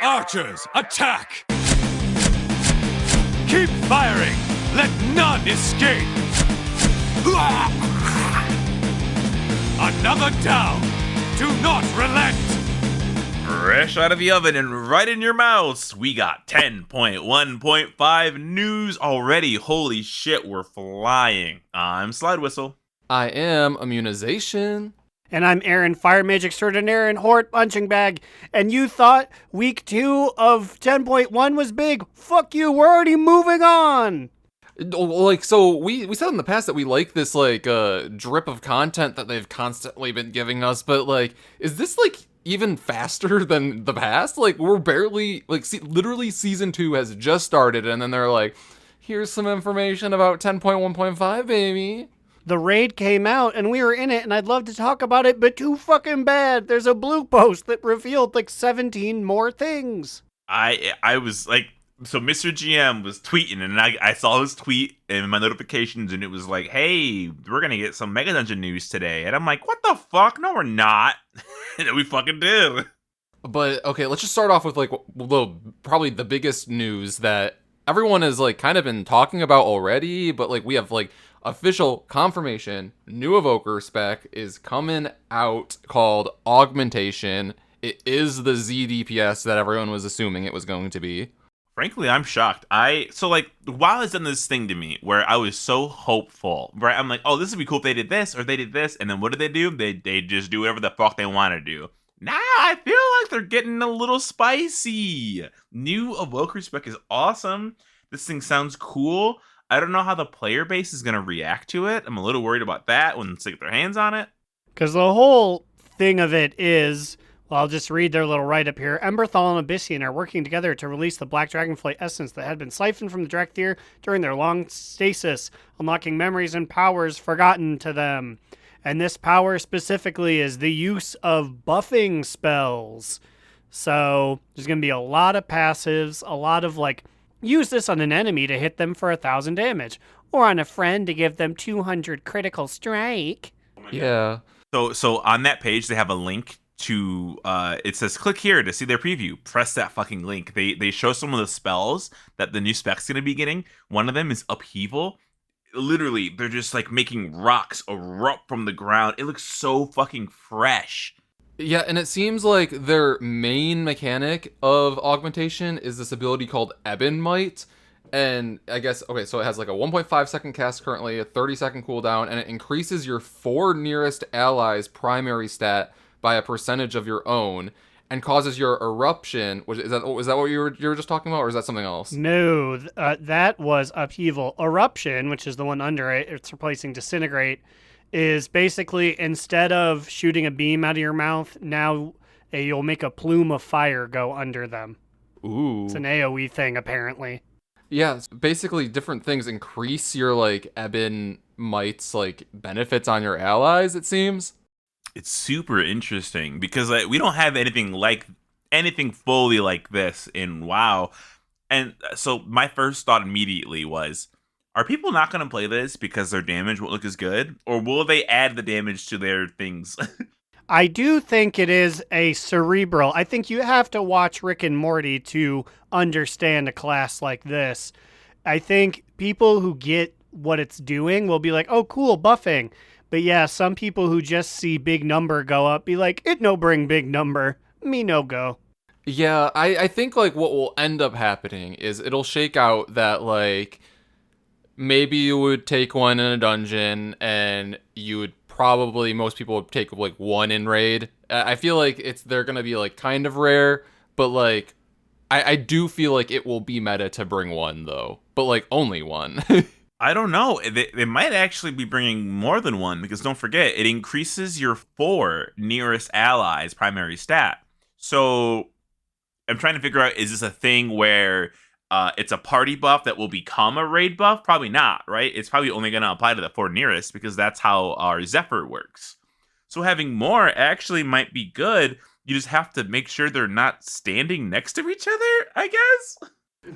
Archers, attack! Keep firing! Let none escape! Another down! Do not relent! Fresh out of the oven and right in your mouths, we got 10.1.5 news already. Holy shit, we're flying. I'm Slidewhistle. I am Immunization. And I'm Aaron, Fire Mage Extraordinaire and Horde Punching Bag. And you thought week 2 of 10.1 was big? Fuck you, we're already moving on! So we said in the past that we like this, drip of content that they've constantly been giving us, but, is this, even faster than the past? We're barely, literally season 2 has just started, and then they're like, here's some information about 10.1.5, baby. The raid came out, and we were in it, and I'd love to talk about it, but too fucking bad. There's a blue post that revealed, 17 more things. I was, so Mr. GM was tweeting, and I saw his tweet in my notifications, and it was like, hey, we're gonna get some Mega Dungeon news today. And I'm like, what the fuck? No, we're not. And we fucking did. But, okay, let's just start off with, probably the biggest news that everyone has, kind of been talking about already, but, we have, official confirmation. New Evoker spec is coming out called Augmentation. It is the ZDPS that everyone was assuming it was going to be. Frankly, I'm shocked. WoW has done this thing to me where I was so hopeful, right? I'm like, oh, this would be cool if they did this or they did this, and then what do? They just do whatever the fuck they want to do. Now I feel like they're getting a little spicy. New Evoker spec is awesome. This thing sounds cool. I don't know how the player base is going to react to it. I'm a little worried about that when they get their hands on it. Because the whole thing of it is, well, I'll just read their little write-up here. Emberthal and Abyssian are working together to release the Black Dragonflight essence that had been siphoned from the Drakthir during their long stasis, unlocking memories and powers forgotten to them. And this power specifically is the use of buffing spells. So there's going to be a lot of passives, a lot of, use this on an enemy to hit them for 1,000 damage, or on a friend to give them 200 critical strike. Yeah. So on that page, they have a link to, it says, click here to see their preview. Press that fucking link. They show some of the spells that the new spec's going to be getting. One of them is Upheaval. Literally, they're just, making rocks erupt from the ground. It looks so fucking fresh. Yeah, and it seems like their main mechanic of augmentation is this ability called Ebon Might. And I guess, okay, so it has a 1.5 second cast currently, a 30-second cooldown, and it increases your 4 nearest allies' primary stat by a percentage of your own, and causes your eruption. Is that what you were just talking about, or is that something else? No, that was Upheaval. Eruption, which is the one under it, it's replacing Disintegrate, is basically, instead of shooting a beam out of your mouth, now you'll make a plume of fire go under them. Ooh. It's an AoE thing, apparently. Yeah, basically different things increase your, Ebon Might's, benefits on your allies, it seems. It's super interesting because we don't have anything fully like this in WoW. And so my first thought immediately was, are people not going to play this because their damage won't look as good? Or will they add the damage to their things? I do think it is a cerebral. I think you have to watch Rick and Morty to understand a class like this. I think people who get what it's doing will be like, oh, cool, buffing. But yeah, some people who just see big number go up be like, it no bring big number. Me no go. Yeah, I think, what will end up happening is it'll shake out that, maybe you would take one in a dungeon, and you would probably, most people would take, one in raid. I feel like they're going to be, kind of rare, but, I do feel like it will be meta to bring one, though. But, only one. I don't know. They might actually be bringing more than one, because don't forget, it increases your 4 nearest allies' primary stat. So I'm trying to figure out, is this a thing where it's a party buff that will become a raid buff? Probably not, right? It's probably only going to apply to the 4 nearest, because that's how our Zephyr works. So having more actually might be good. You just have to make sure they're not standing next to each other, I guess?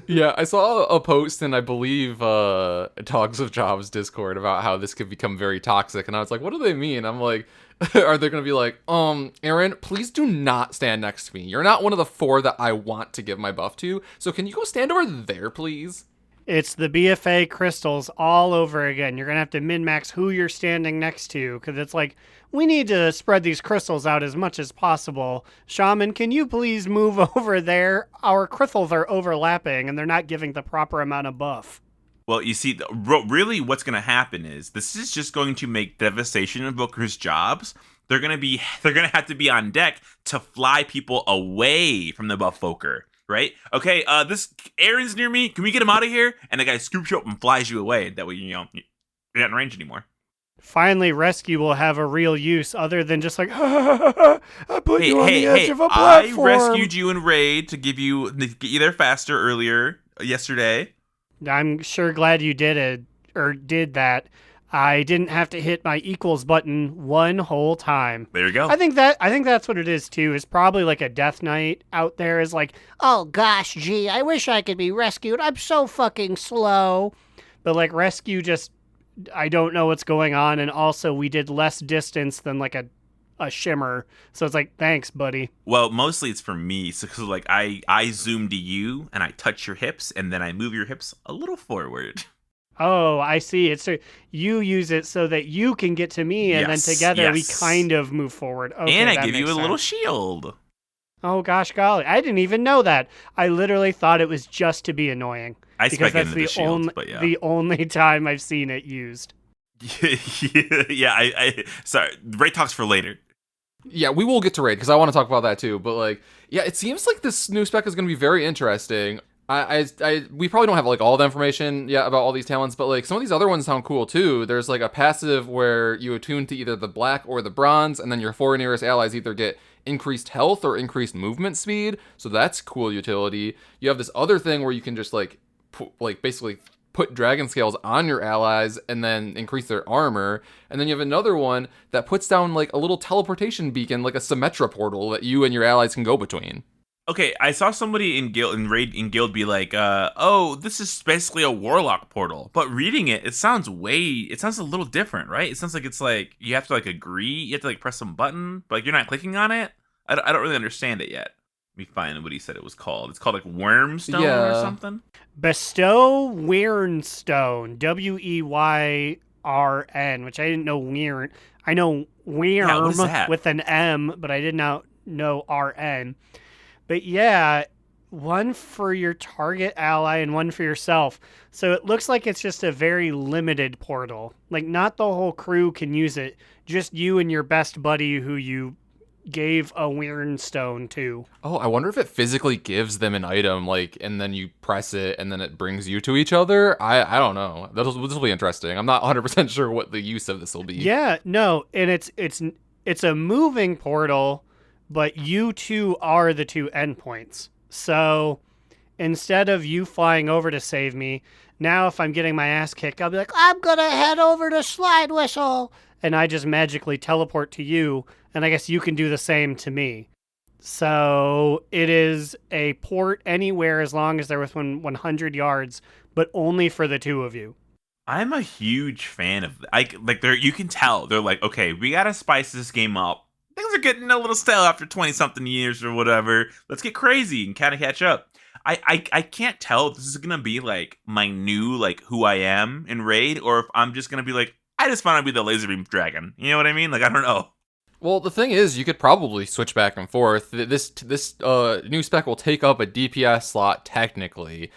Yeah, I saw a post in, I believe, Dogs of Jobs Discord about how this could become very toxic, and I was like, what do they mean? I'm like, Are they going to be like, Aaron, please do not stand next to me. You're not one of the 4 that I want to give my buff to. So can you go stand over there, please? It's the BFA crystals all over again. You're going to have to min-max who you're standing next to, because it's like, we need to spread these crystals out as much as possible. Shaman, can you please move over there? Our crystals are overlapping, and they're not giving the proper amount of buff. Well, you see, really what's going to happen is this is just going to make Devastation Invokers' jobs. They're going to have to be on deck to fly people away from the Buffvoker, right? Okay, this Aaron's near me. Can we get him out of here? And the guy scoops you up and flies you away. That way, you're not in range anymore. Finally, rescue will have a real use other than just like, I put you on the edge of a platform. I rescued you in raid to get you there faster earlier yesterday. I'm sure glad you did that. I didn't have to hit my equals button one whole time. There you go. I think that's what it is too. It's probably like a death knight out there is like, oh gosh, gee, I wish I could be rescued. I'm so fucking slow. But like rescue just, I don't know what's going on, and also we did less distance than like a shimmer, so it's like, thanks, buddy. Well, mostly it's for me, so cause like I zoom to you and I touch your hips and then I move your hips a little forward. Oh, I see. It's so you use it so that you can get to me, and then together we kind of move forward. Okay, and I give you a little shield. Oh gosh, golly, I didn't even know that. I literally thought it was just to be annoying. Because that's the only time I've seen it used. Yeah, I sorry. Raid talks for later. Yeah, we will get to raid because I want to talk about that too. But like, yeah, it seems like this new spec is going to be very interesting. We probably don't have like all the information yet about all these talents, but like some of these other ones sound cool too. There's like a passive where you attune to either the black or the bronze, and then your 4 nearest allies either get increased health or increased movement speed. So that's cool utility. You have this other thing where you can just basically put dragon scales on your allies and then increase their armor. And then you have another one that puts down like a little teleportation beacon, like a Symmetra portal that you and your allies can go between. Okay, I saw somebody in Guild be like, oh, this is basically a warlock portal. But reading it, it sounds a little different, right? It sounds like it's like you have to like agree, you have to like press some button, but like you're not clicking on it. I don't really understand it yet. Let me find what he said it was called. It's called like Wormstone or something. Bestow Weyrnstone, Weyrn, which I didn't know Weirn. I know Wyrm with an M, but I did not know RN. But yeah, one for your target ally and one for yourself. So it looks like it's just a very limited portal. Like not the whole crew can use it, just you and your best buddy who you gave a Weyrnstone to. Oh, I wonder if it physically gives them an item, like, and then you press it and then it brings you to each other. I don't know. This will be interesting. I'm not 100% sure what the use of this will be. Yeah, no, and it's a moving portal, but you two are the 2 endpoints. So instead of you flying over to save me, now if I'm getting my ass kicked, I'll be like, I'm gonna head over to Slidewhistle, and I just magically teleport to you, and I guess you can do the same to me. So it is a port anywhere as long as they're within 100 yards, but only for the 2 of you. I'm a huge fan of you can tell they're like, okay, we gotta spice this game up. Things are getting a little stale after 20-something years or whatever. Let's get crazy and kind of catch up. I can't tell if this is gonna be like my new like who I am in raid, or if I'm just gonna be like, I just want to be the laser beam dragon. You know what I mean? Like I don't know. Well, the thing is, you could probably switch back and forth. This new spec will take up a DPS slot technically,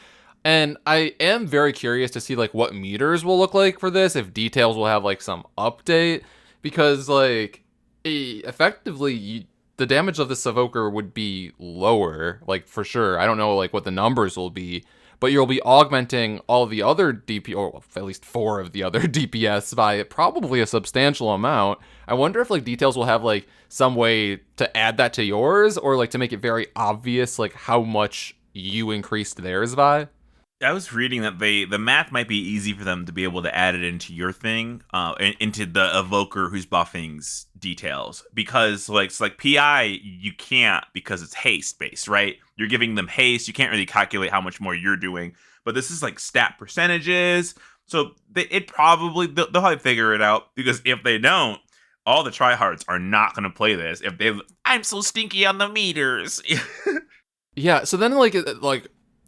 and I am very curious to see like what meters will look like for this. If details will have like some update, because like effectively the damage of this evoker would be lower, like for sure. I don't know like what the numbers will be, but you'll be augmenting all the other DPS, or at least 4 of the other DPS by probably a substantial amount. I wonder if like details will have like some way to add that to yours, or like to make it very obvious like how much you increased theirs by. I was reading that the math might be easy for them to be able to add it into your thing, into the evoker who's buffing's details, because like it's like PI you can't, because it's haste based, right? You're giving them haste, you can't really calculate how much more you're doing, but this is like stat percentages, so they'll probably figure it out, because if they don't, all the tryhards are not going to play this if they. I'm so stinky on the meters. Yeah, so then like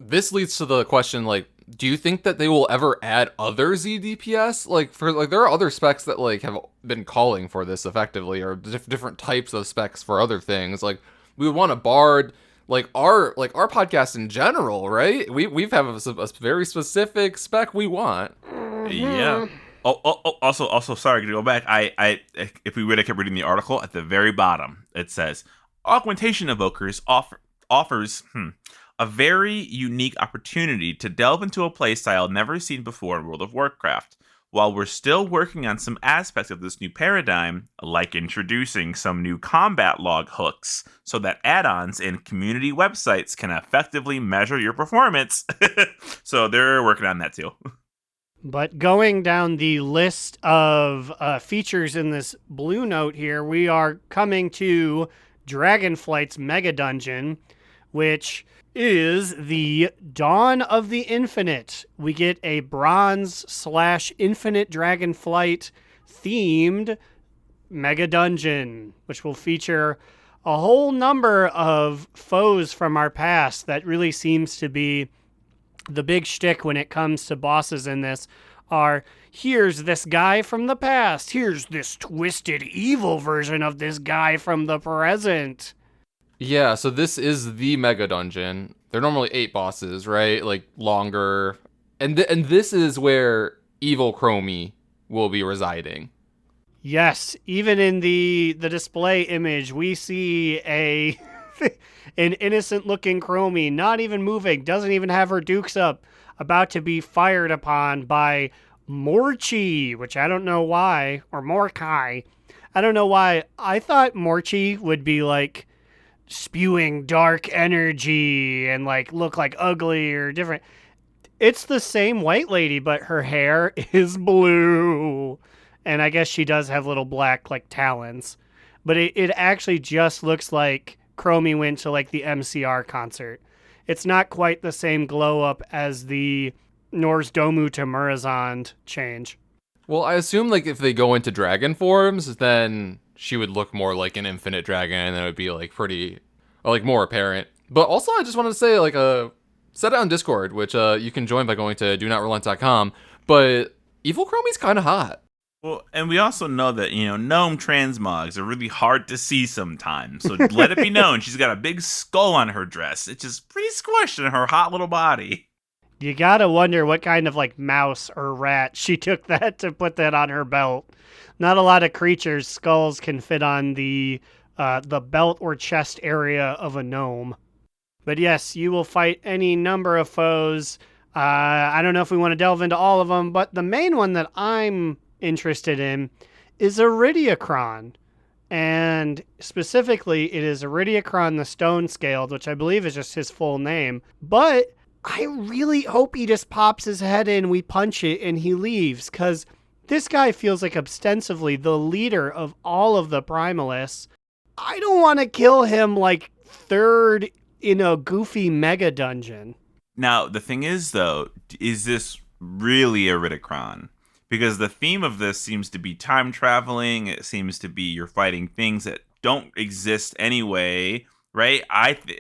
this leads to the question, like, do you think that they will ever add other ZDPS? Like, for like, there are other specs that like have been calling for this effectively, or different types of specs for other things. Like, we would want a bard, like our podcast in general, right? We've have a very specific spec we want. Yeah. Also, sorry to go back. I if we would have kept reading the article at the very bottom, it says augmentation evokers offers a very unique opportunity to delve into a playstyle never seen before in World of Warcraft. While we're still working on some aspects of this new paradigm, like introducing some new combat log hooks so that add-ons and community websites can effectively measure your performance. So they're working on that too. But going down the list of features in this blue note here, we are coming to Dragonflight's Mega Dungeon, which is the Dawn of the Infinite. We get a bronze/infinite Dragonflight themed Mega Dungeon, which will feature a whole number of foes from our past that really seems to be the big shtick when it comes to bosses in this. Are, here's this guy from the past, here's this twisted evil version of this guy from the present. Yeah, so this is the Mega Dungeon. They're normally 8 bosses, right? Like, longer. And this is where Evil Chromie will be residing. Yes, even in the display image, we see an innocent-looking Chromie, not even moving, doesn't even have her dukes up, about to be fired upon by Morchi, which I don't know why, or Morkai. I don't know why. I thought Morchi would be, like, spewing dark energy and, like, look like ugly or different. It's the same white lady, but her hair is blue. And I guess she does have little black, like, talons. But it actually just looks like Chromie went to, like, the MCR concert. It's not quite the same glow up as the Norse Domu to Murazond change. Well, I assume, like, if they go into dragon forms, then she would look more like an infinite dragon, and it would be, like, pretty, like, more apparent. But also, I just wanted to say, like, set it on Discord, which you can join by going to donotrelent.com, but Evil Chromie's kind of hot. Well, and we also know that, gnome transmogs are really hard to see sometimes. So let it be known, she's got a big skull on her dress. It's just pretty squished in her hot little body. You gotta wonder what kind of, like, mouse or rat she took that to put that on her belt. Not a lot of creatures' skulls can fit on the belt or chest area of a gnome. But yes, you will fight any number of foes. I don't know if we want to delve into all of them, but the main one that I'm interested in is Iridiacron. And specifically, it is Iridiacron the Stone Scaled, which I believe is just his full name. But I really hope he just pops his head in, we punch it, and he leaves, because this guy feels like ostensibly the leader of all of the Primalists. I don't want to kill him like third in a goofy mega dungeon. Now, the thing is, though, is this really Iridiacron? Because the theme of this seems to be time traveling. It seems to be you're fighting things that don't exist anyway, right?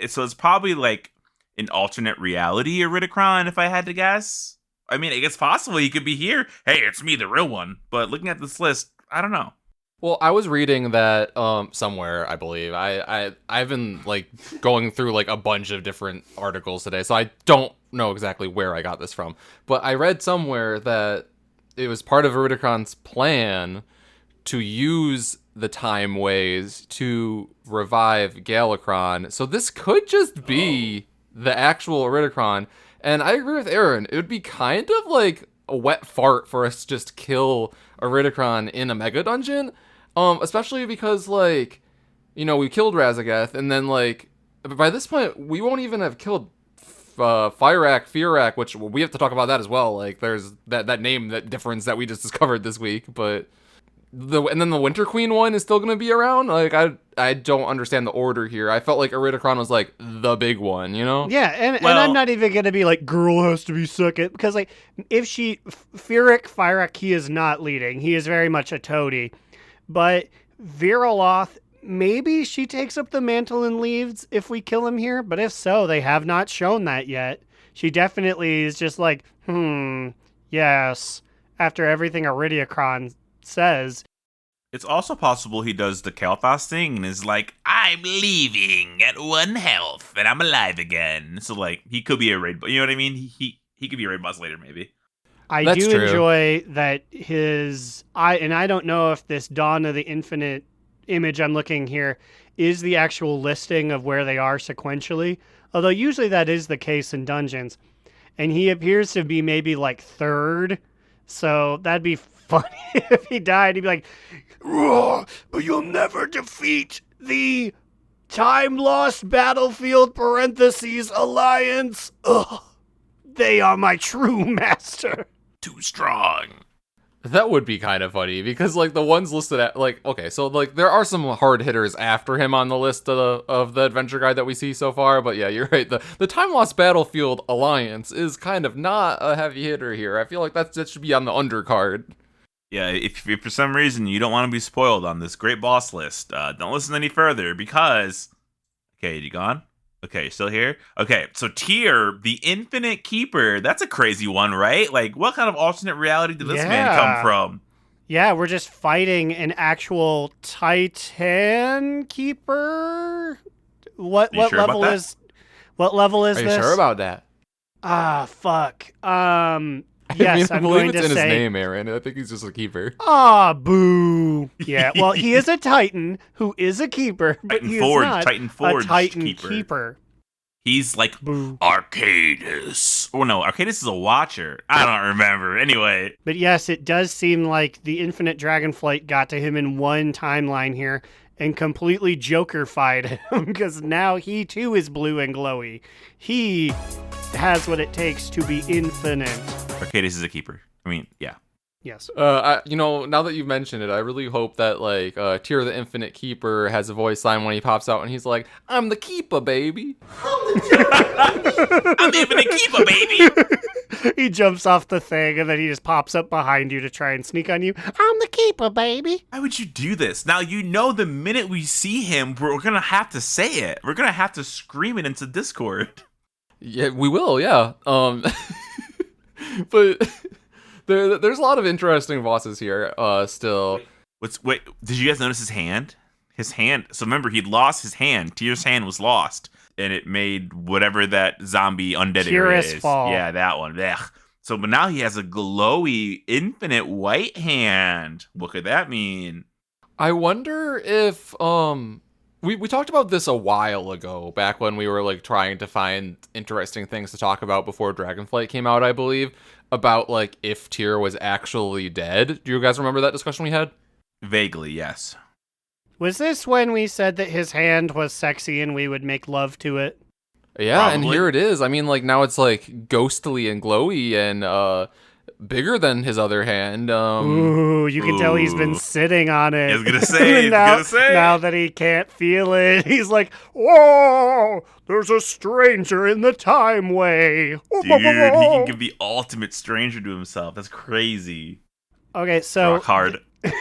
So it's probably like an alternate reality Iridiacron, if I had to guess. I mean, it's possible he could be here. Hey, it's me, the real one. But looking at this list, I don't know. Well, I was reading that somewhere, I believe. I've been like going through like a bunch of different articles today, so I don't know exactly where I got this from. But I read somewhere that it was part of Iridiacron's plan to use the time ways to revive Galakron. So this could just be the actual Iridiacron. And I agree with Aaron. It would be kind of like a wet fart for us to just kill Iridiacron in a mega dungeon. Especially because, like, we killed Razageth, and then, like, by this point, we won't even have killed Fearak, which we have to talk about that as well. Like, there's that name, that difference that we just discovered this week, but and then the Winter Queen one is still going to be around. Like, I don't understand the order here. I felt like Iridiacron was, like, the big one, Yeah, and I'm not even going to be like, girl has to be second, because, like, if Fearak, he is not leading. He is very much a toady. But Viraloth, maybe she takes up the mantle and leaves if we kill him here, but if so, they have not shown that yet. She definitely is just like, yes, after everything Iridiacron says. It's also possible he does the Kalthas thing and is like, I'm leaving at 1 health and I'm alive again. So, like, he could be a raid boss. You know what I mean? He could be a raid boss later, maybe. That's true. Enjoy that I don't know if this Dawn of the Infinite image I'm looking here is the actual listing of where they are sequentially, although usually that is the case in dungeons. And he appears to be maybe like 3rd, so that'd be funny if he died. He'd be like, but you'll never defeat the time-lost battlefield (alliance. Ugh, they are my true master. Too strong. That would be kind of funny because, like, the ones listed at, like, okay, so, like, there are some hard hitters after him on the list of the adventure guide that we see so far, but yeah, you're right. The Time Lost Battlefield Alliance is kind of not a heavy hitter here. I feel like that should be on the undercard. Yeah, if for some reason you don't want to be spoiled on this great boss list, don't listen any further because... Okay, you gone? Okay, still here? Okay, so Tyr, the Infinite Keeper, that's a crazy one, right? Like, what kind of alternate reality did this man come from? Yeah, we're just fighting an actual Titan Keeper? What level is this? Are you sure about that? Ah, fuck. Yes, I'm going to say... it's in his name, Aaron. I think he's just a keeper. Ah, boo. Yeah, well, he is a Titan who is a keeper, but he is not Titan Forge a Titan keeper. He's like Arcadus. Oh, no, Arcadus is a watcher. I don't remember. Anyway. But yes, it does seem like the Infinite Dragonflight got to him in one timeline here and completely Joker-fied him because now he too is blue and glowy. He has what it takes to be infinite. Arcadus is a keeper. I mean, yeah. Yes. Now that you've mentioned it, I really hope that, like, Tyr the Infinite Keeper has a voice line when he pops out and he's like, I'm the keeper, baby. I'm the Infinite Keeper, baby. He jumps off the thing and then he just pops up behind you to try and sneak on you. I'm the keeper, baby. Why would you do this? Now, you know the minute we see him, we're going to have to say it. We're going to have to scream it into Discord. Yeah, we will, yeah. But... There's a lot of interesting bosses here, still. Wait, did you guys notice his hand? His hand, so remember, he'd lost his hand. Tyr's hand was lost, and it made whatever that zombie undead area is. Fall. Yeah, that one. Blech. So, but now he has a glowy, infinite white hand. What could that mean? I wonder if, we talked about this a while ago, back when we were, like, trying to find interesting things to talk about before Dragonflight came out, I believe. About, like, if Tyr was actually dead. Do you guys remember that discussion we had? Vaguely, yes. Was this when we said that his hand was sexy and we would make love to it? Yeah, Probably. And here it is. I mean, like, now it's, like, ghostly and glowy and, bigger than his other hand. Ooh, you can tell he's been sitting on it. I was gonna say, now that he can't feel it, he's like, whoa, there's a stranger in the time way. Dude, he can give the ultimate stranger to himself. That's crazy. Okay, so... Rock hard. It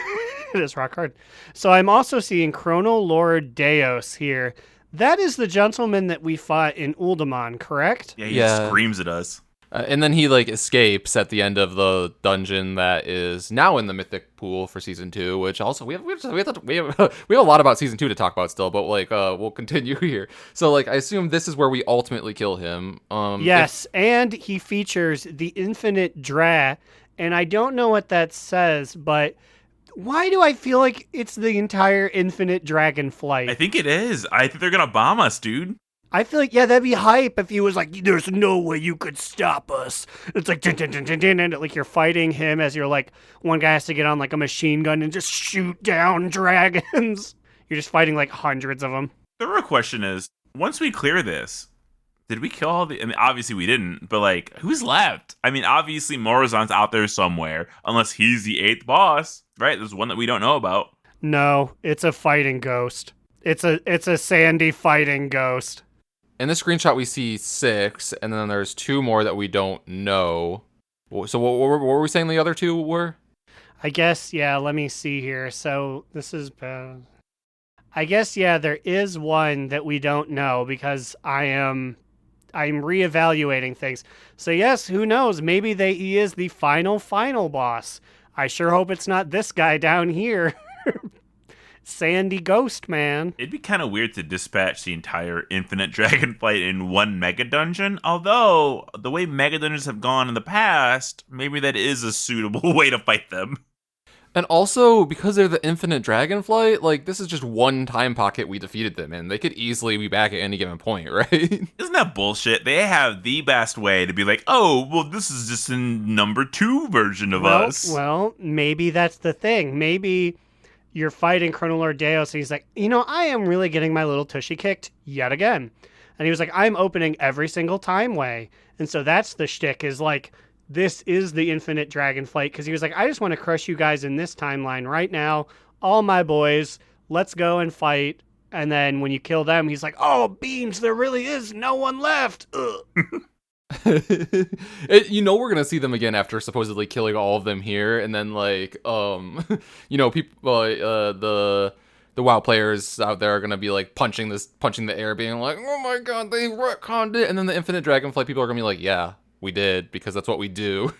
is rock hard. So I'm also seeing Chrono Lord Deos here. That is the gentleman that we fought in Uldaman, correct? Yeah, he just screams at us. And then he, like, escapes at the end of the dungeon that is now in the Mythic Pool for Season 2, which also, we have a lot about Season 2 to talk about still, but, like, we'll continue here. So, like, I assume this is where we ultimately kill him. Yes, and he features the Infinite Dra, and I don't know what that says, but why do I feel like it's the entire Infinite Dragonflight? I think it is. I think they're gonna bomb us, dude. I feel like, yeah, that'd be hype if he was like, there's no way you could stop us. It's like, dun, dun, dun, dun, dun, and like you're fighting him as you're like, one guy has to get on like a machine gun and just shoot down dragons. You're just fighting like hundreds of them. The real question is, once we clear this, did we kill all the... I mean, obviously we didn't, but like, who's left? I mean, obviously Morazan's out there somewhere, unless he's the 8th boss, right? There's one that we don't know about. No, it's a fighting ghost. It's a sandy fighting ghost. In the screenshot, we see 6, and then there's 2 more that we don't know. So what were we saying the other 2 were? I guess, yeah, let me see here. So this is... I guess, yeah, there is one that we don't know because I'm reevaluating things. So yes, who knows? Maybe he is the final boss. I sure hope it's not this guy down here. Sandy Ghost Man. It'd be kind of weird to dispatch the entire Infinite Dragonflight in one mega dungeon. Although, the way mega dungeons have gone in the past, maybe that is a suitable way to fight them. And also, because they're the Infinite Dragonflight, like, this is just one time pocket we defeated them in. They could easily be back at any given point, right? Isn't that bullshit? They have the best way to be like, oh, well, this is just a number 2 version of us. Well, maybe that's the thing. Maybe you're fighting Colonel Lord Deos, and he's like, I am really getting my little tushy kicked yet again. And he was like, I'm opening every single time way. And so that's the shtick, is like, this is the Infinite Dragonflight, because he was like, I just want to crush you guys in this timeline right now. All my boys, let's go and fight. And then when you kill them, he's like, oh, beans, there really is no one left. We're gonna see them again after supposedly killing all of them here, and then people, the WoW players out there are gonna be like punching the air, being like, oh my god, they retconned it, and then the Infinite Dragonflight people are gonna be like, yeah, we did, because that's what we do.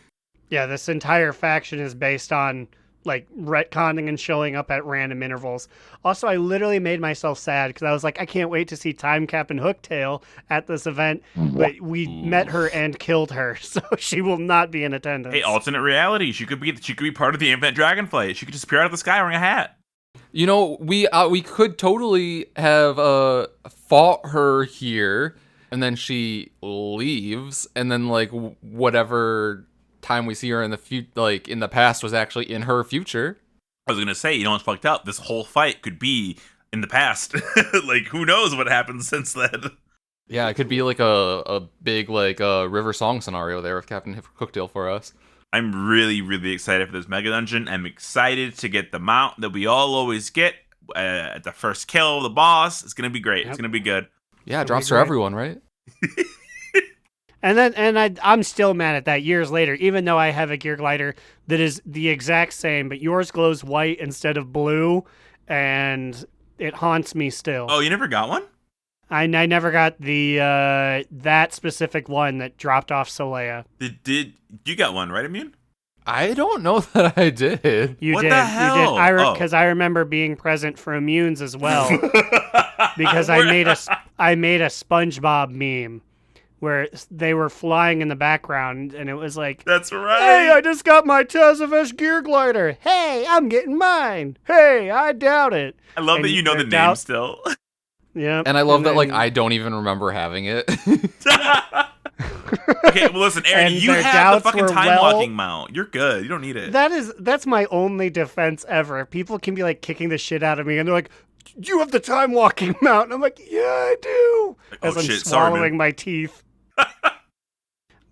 Yeah, this entire faction is based on like retconning and showing up at random intervals. Also, I literally made myself sad because I was like, I can't wait to see Time Cap and Hooktail at this event, but we met her and killed her, so she will not be in attendance. Hey, alternate reality. She could be part of the Infinite Dragonflight. She could just appear out of the sky wearing a hat. We could totally have fought her here, and then she leaves, and then like whatever time we see her in the past was actually in her future. I was gonna say, what's fucked up? This whole fight could be in the past. Like, who knows what happened since then? Yeah, it could be like a big River Song scenario there with Captain Cooktail for us. I'm really, really excited for this mega dungeon. I'm excited to get the mount that we all always get at the first kill of the boss. It's gonna be great. Yep. It's gonna be good. Yeah, it drops for everyone, right? I'm still mad at that years later, even though I have a gear glider that is the exact same, but yours glows white instead of blue, and it haunts me still. Oh, you never got one? I never got the that specific one that dropped off Solea. Did you got one, right, Immune? I don't know that I did. What the hell? You did. Because I remember being present for Immunes as well. Because I made a SpongeBob meme where they were flying in the background, and it was like, that's right. Hey, I just got my Tazavesh gear glider. Hey, I'm getting mine. Hey, I doubt it. I love that you know the name still. Yeah. And I love that I don't even remember having it. Okay, well listen, Aaron, you have the fucking time walking mount. You're good. You don't need it. That's my only defense ever. People can be like kicking the shit out of me, and they're like, you have the time walking mount. And I'm like, yeah, I do. As I'm swallowing my teeth.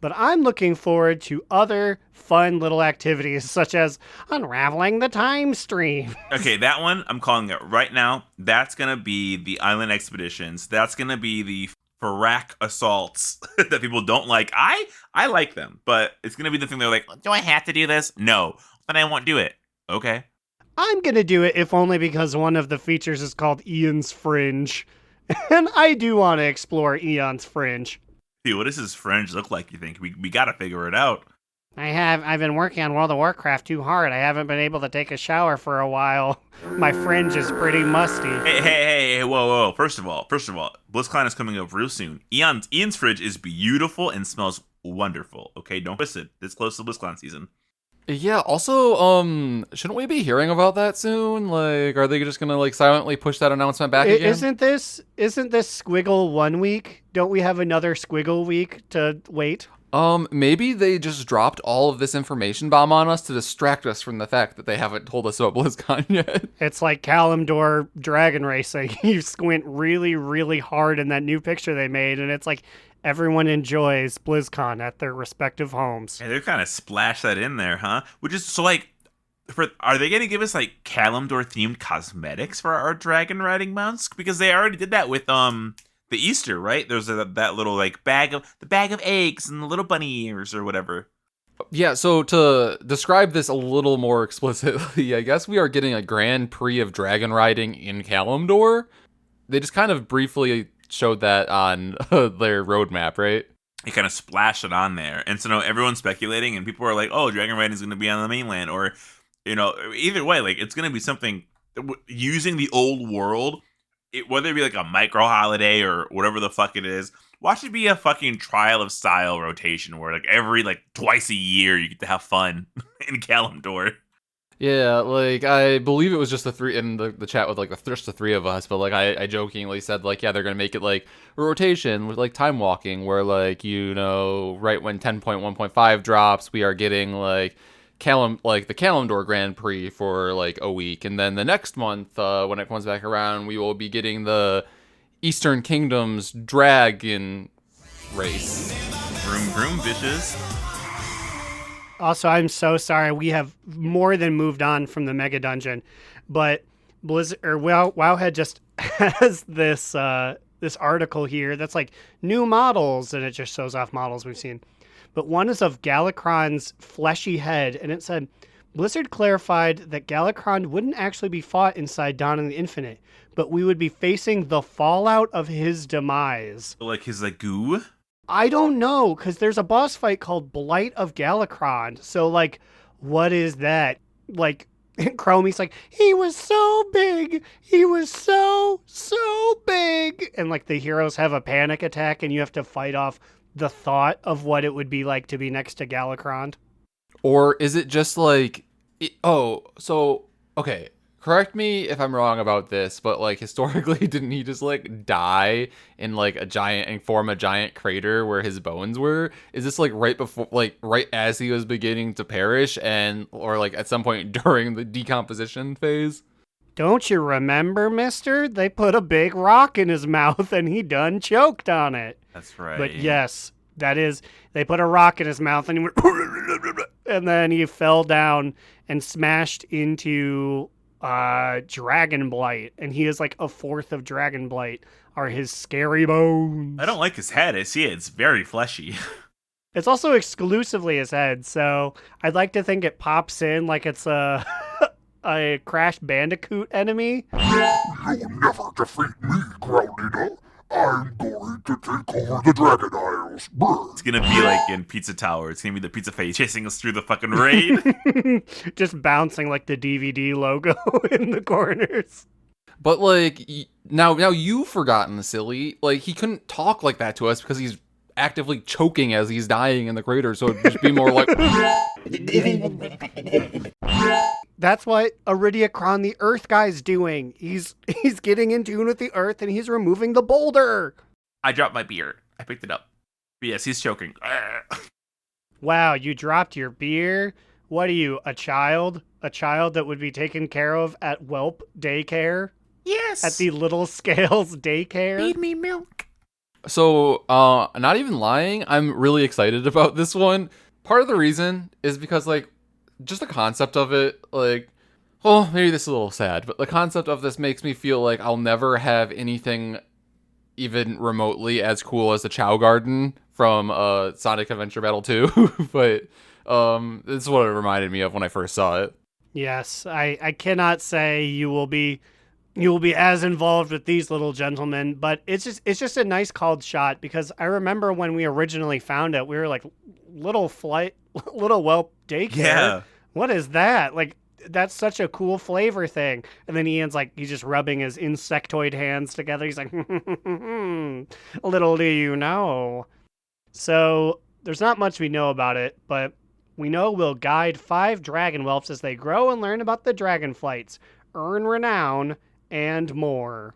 But I'm looking forward to other fun little activities, such as unraveling the time stream. Okay, that one, I'm calling it right now. That's going to be the island expeditions. That's going to be the Farak assaults that people don't like. I like them, but it's going to be the thing they're like, do I have to do this? No, then I won't do it. Okay. I'm going to do it if only because one of the features is called Ian's Fringe. And I do want to explore Eon's Fringe. Dude, what does his fringe look like, you think? We got to figure it out. I've been working on World of Warcraft too hard. I haven't been able to take a shower for a while. My fringe is pretty musty. Hey, whoa. First of all, BlizzCon is coming up real soon. Ian's fridge is beautiful and smells wonderful. Okay, don't miss it. This close to BlizzCon season. Yeah, also, shouldn't we be hearing about that soon? Like, are they just gonna silently push that announcement back again? Isn't this Squiggle 1 week? Don't we have another Squiggle week to wait? Maybe they just dropped all of this information bomb on us to distract us from the fact that they haven't told us about BlizzCon yet. It's like Kalimdor Dragon Racing. You squint really, really hard in that new picture they made, and it's like everyone enjoys BlizzCon at their respective homes. Yeah, they're kind of splash that in there, huh? Which is so are they going to give us Kalimdor themed cosmetics for our dragon riding mounts? Because they already did that with the Easter, right? There's that little bag of eggs and the little bunny ears or whatever. Yeah, so to describe this a little more explicitly, I guess we are getting a Grand Prix of dragon riding in Kalimdor. They just kind of briefly showed that on their roadmap, right? It kind of splashed it on there. And so now everyone's speculating, and people are like, oh, dragon riding is going to be on the mainland. Or, either way, like, it's going to be something using the old world, whether it be like a micro holiday or whatever the fuck it is. Watch it be a fucking trial of style rotation where like every like twice a year you get to have fun in Kalimdor. Yeah, like I believe it was just the three in the chat with like just the three of us, but like I jokingly said like, yeah, they're gonna make it like a rotation with like time walking where like, right when 10.1.5 drops, we are getting like the Kalimdor Grand Prix for like a week, and then the next month when it comes back around, we will be getting the Eastern Kingdom's dragon race. Vroom vroom, bitches. Also, I'm so sorry. We have more than moved on from the Mega Dungeon, but Wowhead just has this article here that's like new models, and it just shows off models we've seen. But one is of Galakron's fleshy head, and it said, Blizzard clarified that Galakron wouldn't actually be fought inside Dawn of the Infinite, but we would be facing the fallout of his demise. Like his like goo? I don't know, because there's a boss fight called Blight of Galakron. So, like, what is that? Like, Chromie's like, he was so big. He was so big. And, like, the heroes have a panic attack, and you have to fight off the thought of what it would be like to be next to Galakron. Or is it just like, okay, correct me if I'm wrong about this, but like historically, didn't he just like die in like and form a giant crater where his bones were? Is this like right before, like right as he was beginning to perish, or like at some point during the decomposition phase? Don't you remember, mister? They put a big rock in his mouth and he done choked on it. That's right. But yes, that is, they put a rock in his mouth and he went, and then he fell down and smashed into Dragonblight, and he is like a fourth of Dragonblight are his scary bones. I don't like his head. I see it. It's very fleshy. It's also exclusively his head, so I'd like to think it pops in like it's a a Crash Bandicoot enemy. You'll never defeat me, Groundida. I'm going to take over the Dragon Isles. Brr. It's gonna be like in Pizza Tower. It's gonna be the pizza face chasing us through the fucking raid. Just bouncing like the DVD logo in the corners. But like now you've forgotten, silly. Like he couldn't talk like that to us because he's actively choking as he's dying in the crater. So it'd just be more like. That's what Iridiacron the Earth guy's doing. He's getting in tune with the Earth and he's removing the boulder. I dropped my beer. I picked it up. But yes, he's choking. Wow, you dropped your beer? What are you, a child? A child that would be taken care of at Whelp Daycare? Yes. At the Little Scales Daycare? Feed me milk. So, not even lying, I'm really excited about this one. Part of the reason is because, like, just the concept of it, like, well, maybe this is a little sad, but the concept of this makes me feel like I'll never have anything even remotely as cool as the Chow Garden from Sonic Adventure Battle 2. But this is what it reminded me of when I first saw it. Yes, I cannot say you will be as involved with these little gentlemen, but it's just a nice called shot, because I remember when we originally found it, we were like, little Whelp Daycare. Yeah. What is that? Like, that's such a cool flavor thing. And then Ian's like, he's just rubbing his insectoid hands together. He's like, little do you know. So there's not much we know about it, but we know we'll guide 5 dragon whelps as they grow and learn about the dragonflights, earn renown, and more.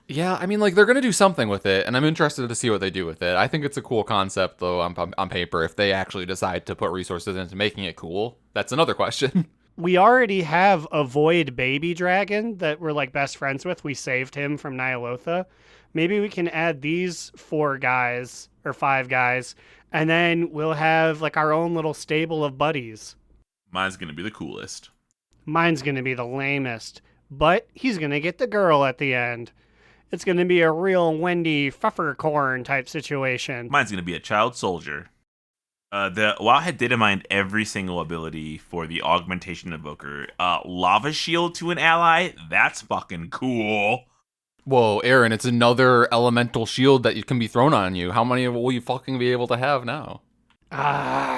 Yeah, I mean, like, they're going to do something with it, and I'm interested to see what they do with it. I think it's a cool concept, though, on paper. If they actually decide to put resources into making it cool, that's another question. We already have a void baby dragon that we're, like, best friends with. We saved him from Nyalotha. Maybe we can add these 4 guys, or 5 guys, and then we'll have, like, our own little stable of buddies. Mine's gonna be the coolest. Mine's gonna be the lamest, but he's gonna get the girl at the end. It's going to be a real Wendy Pfeffercorn type situation. Mine's going to be a child soldier. The Wildhead data mined every single ability for the Augmentation Evoker. Lava Shield to an ally? That's fucking cool. Whoa, Aaron, it's another elemental shield that can be thrown on you. How many will you fucking be able to have now?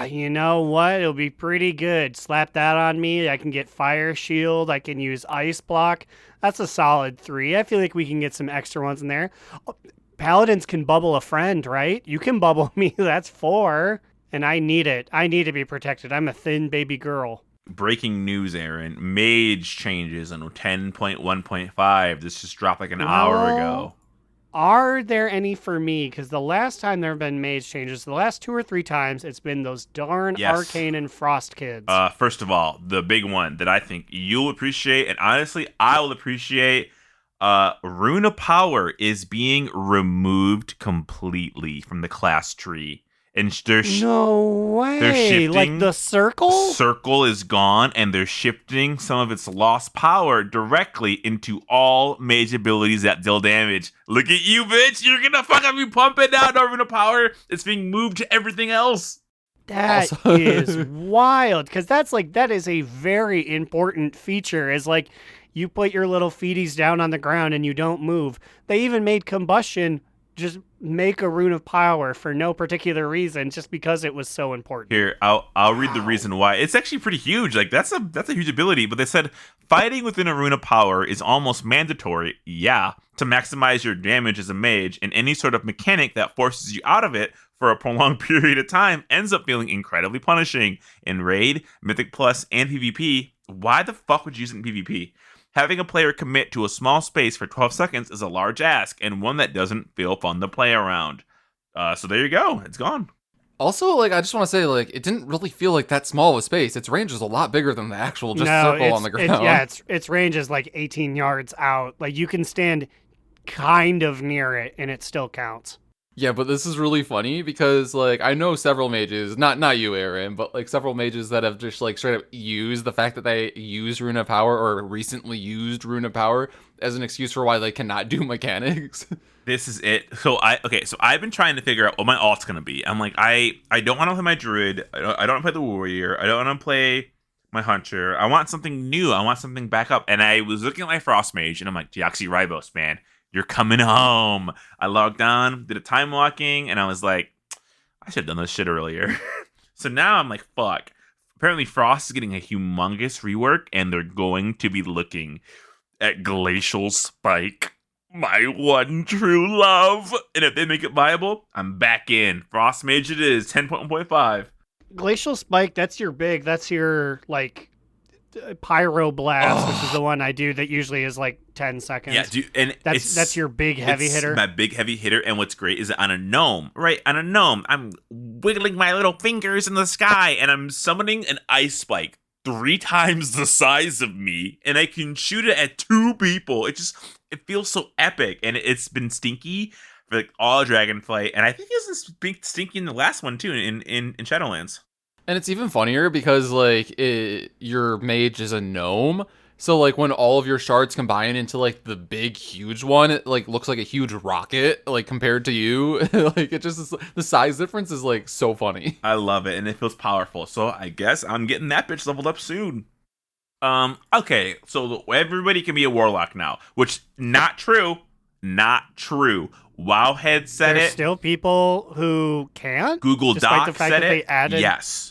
You know what? It'll be pretty good. Slap that on me. I can get Fire Shield. I can use Ice Block. That's a solid 3. I feel like we can get some extra ones in there. Paladins can bubble a friend, right? You can bubble me. That's 4. And I need it. I need to be protected. I'm a thin baby girl. Breaking news, Aaron. Mage changes on 10.1.5. This just dropped like an hour ago. Are there any for me? Because the last time there have been mage changes, the last 2 or 3 times, it's been those darn Arcane and Frost kids. First of all, the big one that I think you'll appreciate, and honestly, I will appreciate, Rune of Power is being removed completely from the class tree. And No way. They're shifting. Like the circle? Circle is gone, and they're shifting some of its lost power directly into all mage abilities that deal damage. Look at you, bitch! You're gonna fucking be pumping out Rune of Power. It's being moved to everything else. That is wild, because that is a very important feature. Is like you put your little feeties down on the ground and you don't move. They even made combustion just make a Rune of Power for no particular reason, just because it was so important. Here, I'll read the reason why. It's actually pretty huge. Like that's a huge ability. But they said fighting within a Rune of Power is almost mandatory. Yeah, to maximize your damage as a mage, and any sort of mechanic that forces you out of it for a prolonged period of time ends up feeling incredibly punishing in Raid, Mythic Plus, and PvP. Why the fuck would you use it in PvP? Having a player commit to a small space for 12 seconds is a large ask, and one that doesn't feel fun to play around. So there you go. It's gone. Also, I just want to say, it didn't really feel like that small of a space. Its range is a lot bigger than the actual circle on the ground. Its range is 18 yards out. Like, you can stand kind of near it, and it still counts. Yeah, but this is really funny because, I know several mages, not you, Aaron, but, several mages that have just, straight up used the fact that they use Rune of Power or recently used Rune of Power as an excuse for why they cannot do mechanics. This is it. So I've been trying to figure out what my alt's going to be. I'm like, I don't want to play my Druid. I don't want to play the Warrior. I don't want to play my Hunter. I want something new. I want something back up. And I was looking at my Frost Mage, and I'm like, Deoxyribos, man. You're coming home. I logged on, did a time walking, and I was like, I should have done this shit earlier. So now I'm like, fuck. Apparently Frost is getting a humongous rework, and they're going to be looking at Glacial Spike, my one true love. And if they make it viable, I'm back in. Frost Mage it is, 10.1.5. Glacial Spike, that's your Pyroblast, which is the one I do that usually is 10 seconds. Yeah, dude, and that's your big heavy hitter. My big heavy hitter, and what's great is that on a gnome, I'm wiggling my little fingers in the sky, and I'm summoning an ice spike 3 times the size of me, and I can shoot it at 2 people. It feels so epic, and it's been stinky for all Dragonflight, and I think it was stinky in the last one too, in Shadowlands. And it's even funnier because, your mage is a gnome. So, when all of your shards combine into, the big, huge one, it, looks like a huge rocket, compared to you. It just is, the size difference is, so funny. I love it, and it feels powerful. So, I guess I'm getting that bitch leveled up soon. Okay, so everybody can be a warlock now, which, not true. Not true. Wowhead said There's it. still people who can't. Google despite Doc the fact said that they it. added... Yes.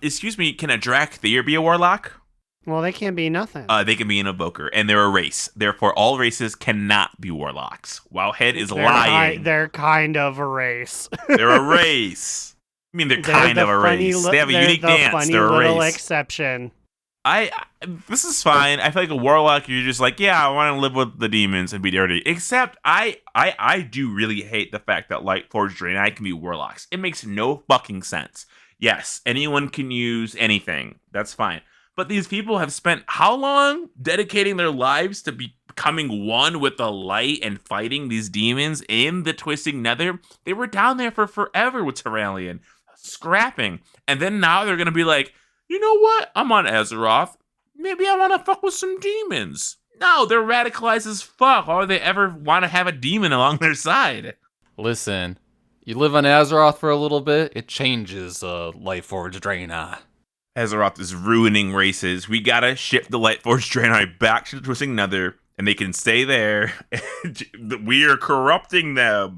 Excuse me. Can a Drakthir be a warlock? Well, they can't be nothing. They can be an evoker, and they're a race. Therefore, all races cannot be warlocks. Wowhead is lying. They're kind of a race. They're a race. I mean, they're kind of a race. They have a unique dance. They're a little race. Exception. This is fine. I feel like a warlock, you're just like, yeah, I want to live with the demons and be dirty. Except I do really hate the fact that Lightforged Draenei can be warlocks. It makes no fucking sense. Yes, anyone can use anything. That's fine. But these people have spent how long dedicating their lives to becoming one with the light and fighting these demons in the Twisting Nether? They were down there for forever with Terralion, scrapping. And then now they're going to be like, you know what? I'm on Azeroth. Maybe I want to fuck with some demons. No, they're radicalized as fuck. Why would they ever want to have a demon along their side? Listen, You live on Azeroth for a little bit, it changes Lightforge Draenei. Azeroth is ruining races. We gotta ship the Lightforged Draenei back to the Twisting Nether, and they can stay there. We are corrupting them.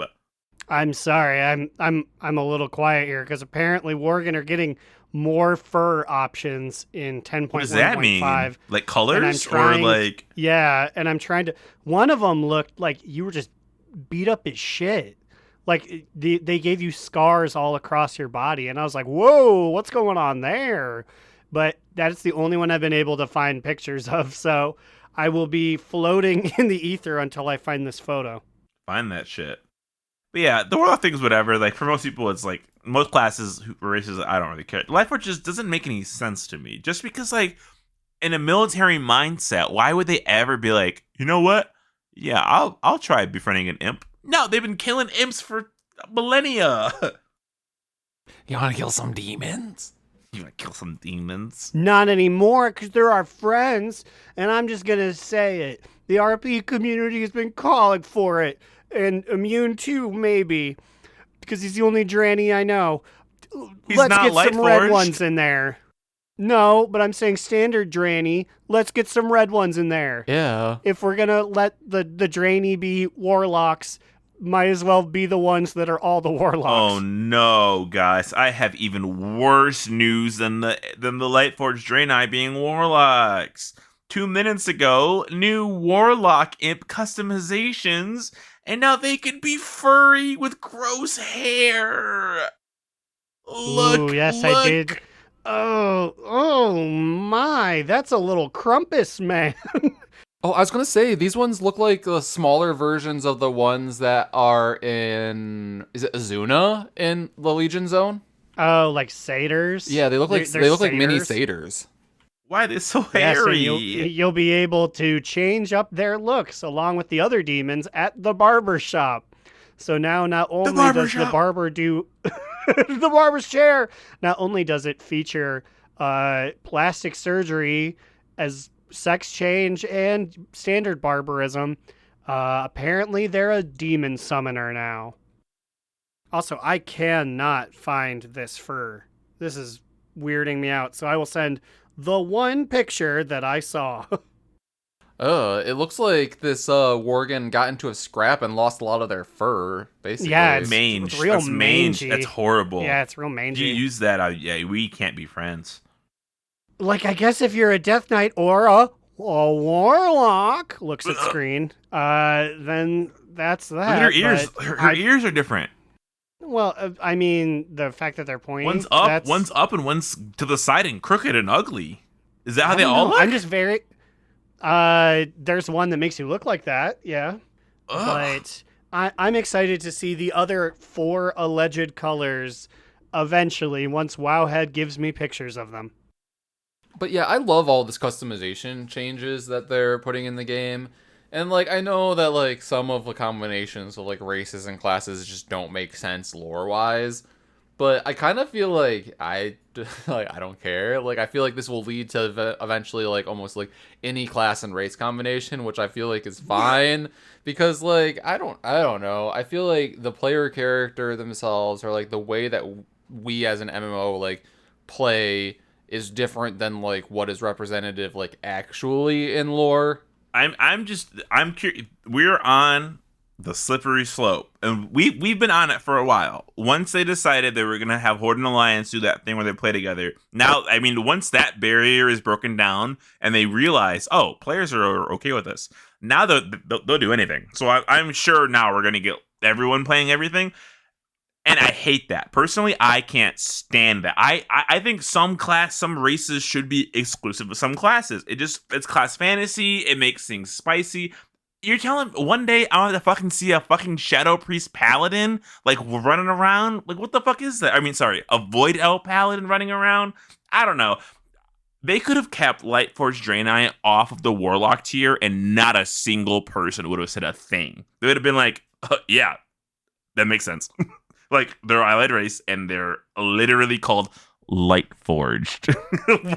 I'm sorry. I'm a little quiet here because apparently Worgen are getting more fur options in 10.1.5. What does that mean? Like colors or like? Yeah, and I'm trying to. One of them looked like you were just beat up as shit. Like they gave you scars all across your body, and I was like, "Whoa, what's going on there?" But that's the only one I've been able to find pictures of. So I will be floating in the ether until I find this photo. Find that shit. But yeah, the Warlock thing's whatever. Like for most people, it's like most classes, races, I don't really care. Lightforge just doesn't make any sense to me. Just because, like, in a military mindset, why would they ever be like, you know what? Yeah, I'll try befriending an imp. No, they've been killing imps for millennia. You want to kill some demons? You want to kill some demons? Not anymore, because they're our friends, and I'm just going to say it. The RP community has been calling for it, and Immune too, maybe, because he's the only Dranny I know. Let's get some red ones in there. No, but I'm saying standard Dranny. Let's get some red ones in there. Yeah. If we're going to let the Dranny be warlocks, might as well be the ones that are all the warlocks. Oh no, guys! I have even worse news than the Lightforged Draenei being warlocks. 2 minutes ago, new warlock imp customizations, and now they can be furry with gross hair. Look! Ooh, yes, look. I did. Oh my! That's a little Crumpus, man. Oh, I was going to say, these ones look like the smaller versions of the ones that are in, is it Azuna in the Legion Zone? Oh, like satyrs? Yeah, they look like mini satyrs. Why are they so Yeah, so hairy? you'll be able to change up their looks along with the other demons at the barber shop. So now not only does the barber do the barber's chair, not only does it feature plastic surgery as sex change and standard barbarism, apparently they're a demon summoner now. Also, I cannot find this fur. This is weirding me out, so I will send the one picture that I saw. It looks like this Worgen got into a scrap and lost a lot of their fur, basically. Yeah, it's mange. real That's mange. mangy. That's horrible. Yeah, it's real mangy. You use that, yeah, we can't be friends. Like, I guess if you're a Death Knight or a warlock, looks at screen, then that's that. Look at her ears. but Her ears are different. Well, I mean, the fact that they're pointing. One's up, and one's to the side and crooked and ugly. Is that how they all look? I'm just very. There's one that makes you look like that, yeah. Ugh. But I'm excited to see the other 4 alleged colors eventually once Wowhead gives me pictures of them. But yeah, I love all this customization changes that they're putting in the game. And, like, I know that, like, some of the combinations of, like, races and classes just don't make sense lore-wise. But I kind of feel like I don't care. Like, I feel like this will lead to eventually, like, almost, like, any class and race combination, which I feel like is fine. Because, like, I don't know. I feel like the player character themselves, or, like, the way that we as an MMO, like, play is different than, like, what is representative, like, actually in lore. I'm curious. We're on the slippery slope, and we've been on it for a while. Once they decided they were gonna have Horde and Alliance do that thing where they play together. Now, I mean, once that barrier is broken down and they realize, oh, players are okay with this, now they'll do anything. So I'm sure now we're gonna get everyone playing everything. And I hate that. Personally, I can't stand that. I think some races should be exclusive of some classes. It's class fantasy. It makes things spicy. You're telling one day I want to fucking see a fucking Shadow Priest Paladin, like, running around? Like, what the fuck is that? I mean, sorry, a Void Elf Paladin running around? I don't know. They could have kept Lightforged Draenei off of the Warlock tier and not a single person would have said a thing. They would have been like, yeah, that makes sense. Like, they're allied race, and they're literally called Lightforged.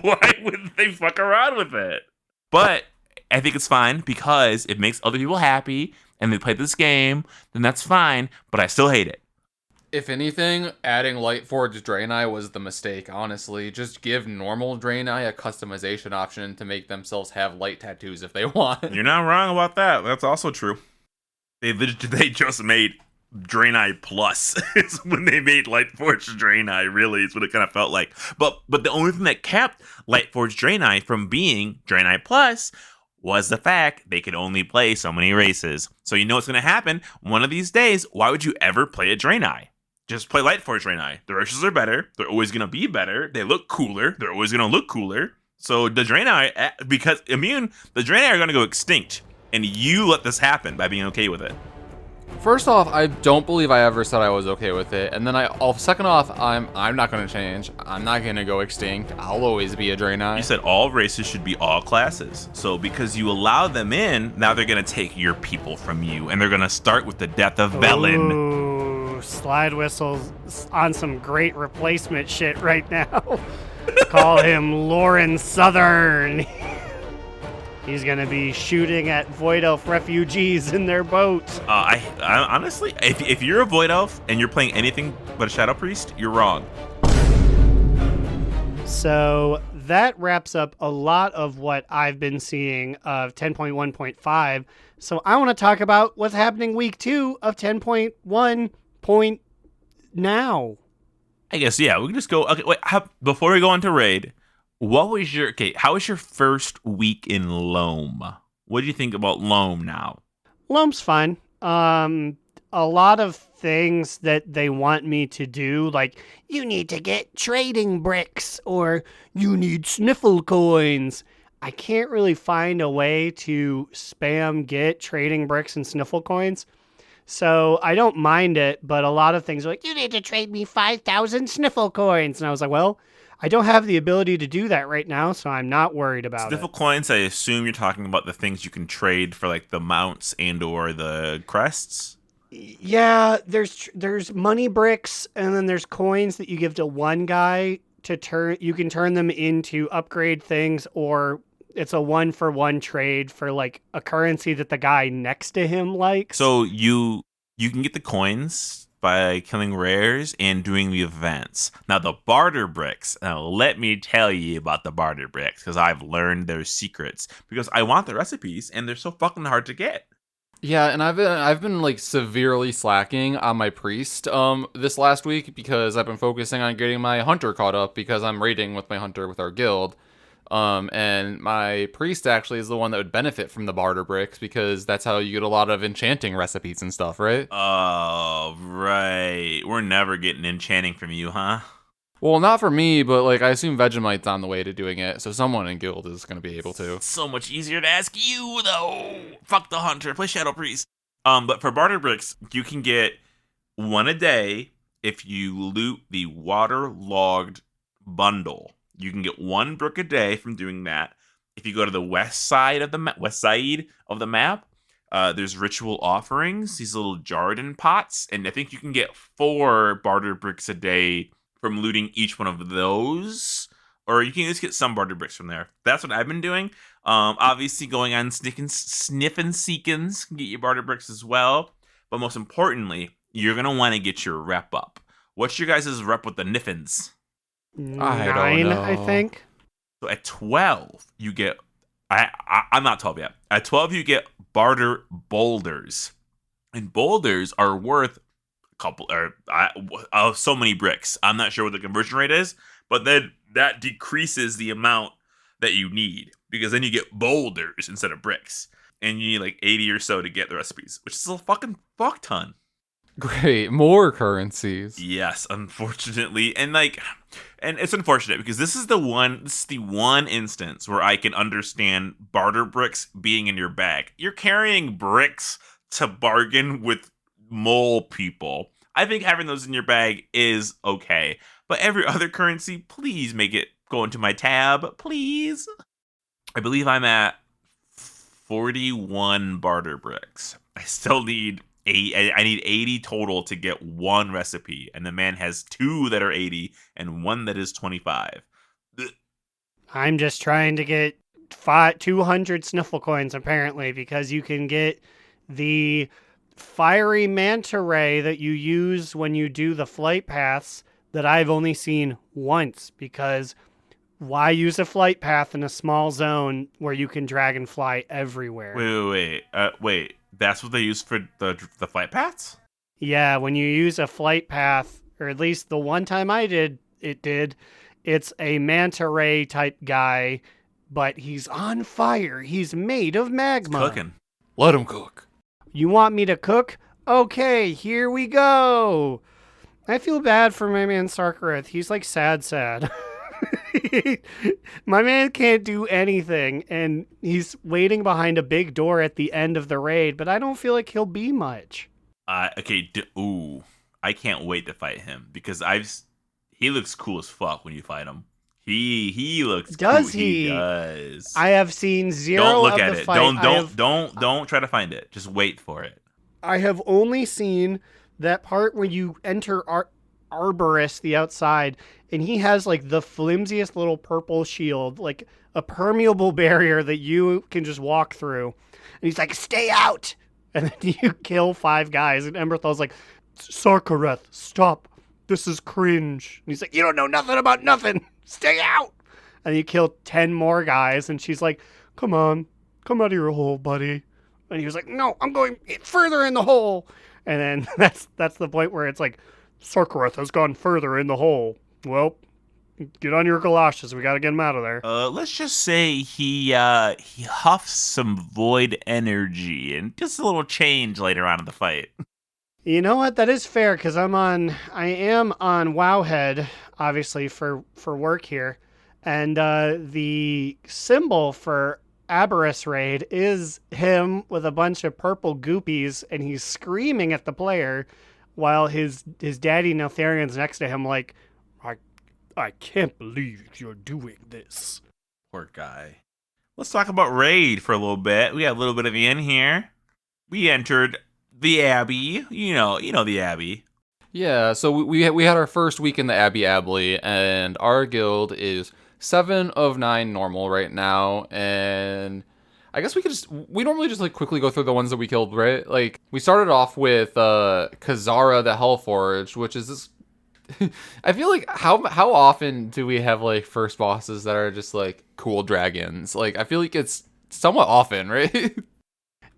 Why would they fuck around with it? But I think it's fine because it makes other people happy, and they play this game, then that's fine, but I still hate it. If anything, adding Lightforged Draenei was the mistake, honestly. Just give normal Draenei a customization option to make themselves have light tattoos if they want. You're not wrong about that. That's also true. They just made Draenei Plus. It's when they made Lightforged Draenei, really, is what it kind of felt like. But the only thing that kept Lightforged Draenei from being Draenei Plus was the fact they could only play so many races. So you know what's going to happen? One of these days, why would you ever play a Draenei? Just play Lightforged Draenei. The races are better. They're always going to be better. They look cooler. They're always going to look cooler. So the Draenei, because the Draenei are going to go extinct. And you let this happen by being okay with it. First off, I don't believe I ever said I was okay with it. And then second off, I'm not going to change. I'm not going to go extinct. I'll always be a Draenei. You said all races should be all classes. So because you allow them in, now they're going to take your people from you. And they're going to start with the death of Velen. Ooh, Slidewhistle's on some great replacement shit right now. Call him Lauren Southern. He's going to be shooting at Void Elf refugees in their boat. I honestly, if you're a Void Elf and you're playing anything but a Shadow Priest, you're wrong. So that wraps up a lot of what I've been seeing of 10.1.5. So I want to talk about what's happening week 2 of 10.1. Now. I guess, yeah, we can just go. Okay, wait, before we go on to Raid, how was your first week in Loam? What do you think about Loam now? Loam's fine. A lot of things that they want me to do, like you need to get trading bricks or you need sniffle coins. I can't really find a way to spam get trading bricks and sniffle coins. So I don't mind it, but a lot of things are like, you need to trade me 5,000 sniffle coins. And I was like, well, I don't have the ability to do that right now, so I'm not worried about Sniffle it. coins, I assume you're talking about the things you can trade for, like the mounts and or the crests? Yeah, there's money bricks, and then there's coins that you give to one guy to turn. You can turn them into upgrade things, or it's a 1-for-1 trade for like a currency that the guy next to him likes. So you can get the coins by killing rares and doing the events. Now the barter bricks, now let me tell you about the barter bricks, because I've learned their secrets, because I want the recipes and they're so fucking hard to get. Yeah, and I've been like severely slacking on my priest this last week because I've been focusing on getting my hunter caught up because I'm raiding with my hunter with our guild. And my priest actually is the one that would benefit from the barter bricks because that's how you get a lot of enchanting recipes and stuff, right? Oh, right. We're never getting enchanting from you, huh? Well, not for me, but like I assume Vegemite's on the way to doing it, so someone in guild is going to be able to. So much easier to ask you, though. Fuck the hunter. Play Shadow Priest. But for barter bricks, you can get one a day if you loot the waterlogged bundle. You can get 1 brick a day from doing that. If you go to the west side of the map, there's ritual offerings, these little Jarden pots, and I think you can get 4 barter bricks a day from looting each one of those, or you can just get some barter bricks from there. That's what I've been doing. Obviously, going on sniffing seekins can get you barter bricks as well. But most importantly, you're gonna want to get your rep up. What's your guys' rep with the Niffins? 9, I don't know. I think. So at 12, you get. I'm not 12 yet. At 12, you get barter boulders, and boulders are worth a couple or so many bricks. I'm not sure what the conversion rate is, but then that decreases the amount that you need because then you get boulders instead of bricks, and you need like 80 or so to get the recipes, which is a fucking fuck ton. Great, more currencies. Yes, unfortunately, and it's unfortunate because this is the one instance where I can understand barter bricks being in your bag. You're carrying bricks to bargain with mole people. I think having those in your bag is okay, but every other currency, please make it go into my tab, please. I believe I'm at 41 barter bricks. I still need I need 80 total to get 1 recipe, and the man has 2 that are 80 and 1 that is 25. I'm just trying to get 200 sniffle coins apparently because you can get the fiery manta ray that you use when you do the flight paths that I've only seen once, because why use a flight path in a small zone where you can dragonfly everywhere? Wait. That's what they use for the flight paths? Yeah, when you use a flight path, or at least the one time I did, it's a manta ray type guy, but he's on fire. He's made of magma. Cooking. Let him cook. You want me to cook? Okay, here we go. I feel bad for my man Sarkareth. He's like sad. My man can't do anything, and he's waiting behind a big door at the end of the raid, but I don't feel like he'll be much. Okay. I can't wait to fight him because he looks cool as fuck when you fight him. He looks does cool. he does. I have seen zero Don't look of at the it. fight. Don't try to find it. Just wait for it. I have only seen that part where you enter Aberrus, the outside, and he has like the flimsiest little purple shield, like a permeable barrier that you can just walk through. And he's like, "Stay out!" And then you kill 5 guys, and Emberthal's like, "Sarkareth, stop. This is cringe." And he's like, "You don't know nothing about nothing. Stay out!" And you kill 10 more guys, and she's like, "Come on, come out of your hole, buddy." And he was like, "No, I'm going further in the hole." And then that's the point where it's like, "Sarkareth has gone further in the hole. Well, get on your galoshes. We got to get him out of there." Let's just say he huffs some void energy and just a little change later on in the fight. You know what? That is fair, because I am on Wowhead, obviously, for work here. And the symbol for Aberrus raid is him with a bunch of purple goopies, and he's screaming at the player while his daddy Neltharion's next to him like, I can't believe you're doing this. Poor guy. Let's talk about raid for a little bit. We got a little bit of the in here. We entered the Abbey. You know the Abbey. Yeah, so we had our first week in the Abbey Abbey, and our guild is 7 of 9 normal right now, and I guess we normally just like quickly go through the ones that we killed, right? Like we started off with Kazara the Hellforged, which is this I feel like how often do we have like first bosses that are just like cool dragons? Like I feel like it's somewhat often, right?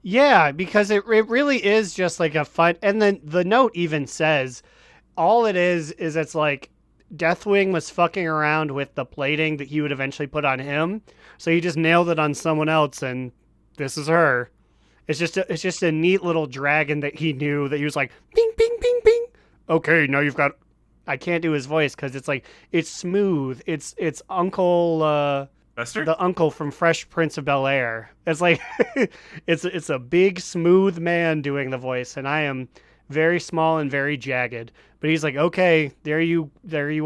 Yeah, because it really is just like a fun, and then the note even says all it is it's like Deathwing was fucking around with the plating that he would eventually put on him, so he just nailed it on someone else, and this is her. It's just a neat little dragon that he knew that he was like, ping, ping, ping, ping. Okay, now you've got. I can't do his voice because it's like it's smooth. It's Uncle Buster? the uncle from Fresh Prince of Bel-Air. It's like it's a big smooth man doing the voice, and I am very small and very jagged. But he's like, okay, there you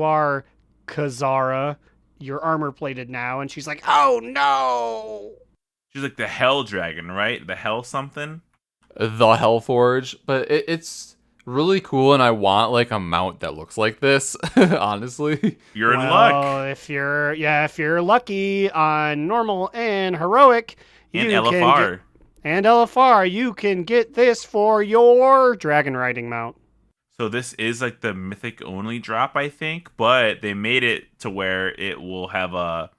are, Kazara. You're armor plated now, and she's like, oh no. She's like the Hell Dragon, right? The Hell something. The Hellforge, but it's really cool, and I want like a mount that looks like this. Honestly, You're in luck. If you're lucky on normal and heroic, And you LFR. and LFR, you can get this for your dragon riding mount. So this is like the mythic only drop, I think, but they made it to where it will have a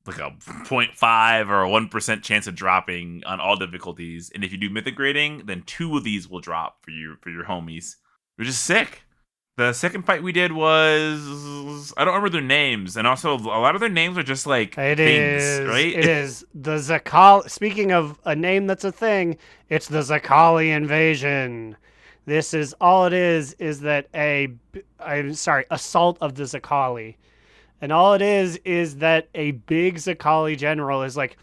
0.5 or a 1% chance of dropping on all difficulties. And if you do mythic grading, then 2 of these will drop for your homies, which is sick. The second fight we did was, I don't remember their names, and also a lot of their names are just like It things, is right? It is the Zakali. Speaking of a name that's a thing, it's the Zakali invasion. This is all it is that assault of the Zakali. And all it is that a big Zakali general is like,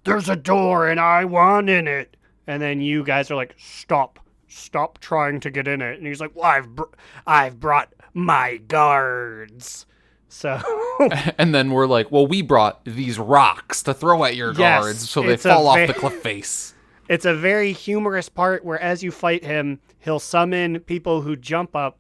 there's a door and I want in it. And then you guys are like, stop trying to get in it. And he's like, well, I've brought my guards. So. and then we're like, well, we brought these rocks to throw at your guards so they fall off the cliff face. It's a very humorous part where as you fight him, he'll summon people who jump up,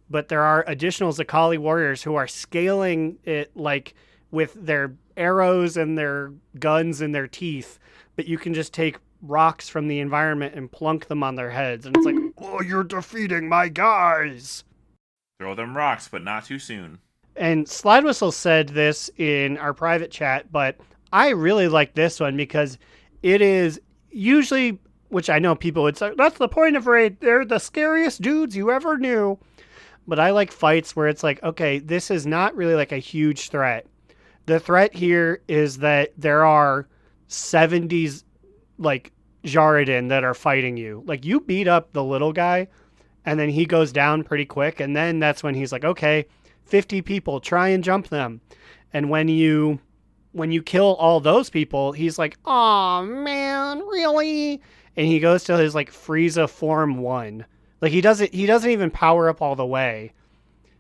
but there are additional Zakali warriors who are scaling it like with their arrows and their guns and their teeth, but you can just take rocks from the environment and plunk them on their heads. And it's like, oh, you're defeating my guys. Throw them rocks, but not too soon. And Slidewhistle said this in our private chat, but I really like this one because it is usually, which I know people would say, that's the point of raid. They're the scariest dudes you ever knew. But I like fights where it's like, okay, this is not really like a huge threat. The threat here is that there are 70s like Jaredin that are fighting you. Like you beat up the little guy and then he goes down pretty quick. And then that's when he's like, okay, 50 people, try and jump them. And when you kill all those people, he's like, "Aw, man, really?" And he goes to his like Frieza form 1. Like he doesn't even power up all the way.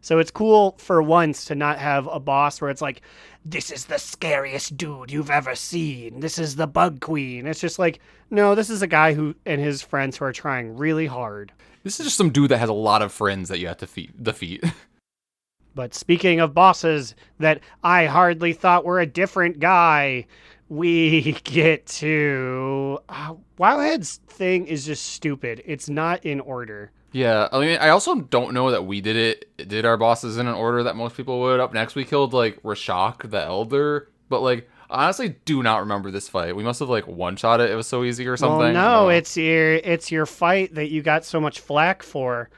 So it's cool for once to not have a boss where it's like, this is the scariest dude you've ever seen. This is the Bug Queen. It's just like, no, this is a guy who and his friends who are trying really hard. This is just some dude that has a lot of friends that you have to defeat. But speaking of bosses that I hardly thought were a different guy, we get to... Wildhead's thing is just stupid. It's not in order. Yeah, I mean, I also don't know that we did our bosses in an order that most people would. Up next, we killed, like, Rashak the Elder. But, like, I honestly do not remember this fight. We must have, like, one-shot it. It was so easy or something. Well, no, it's your fight that you got so much flack for.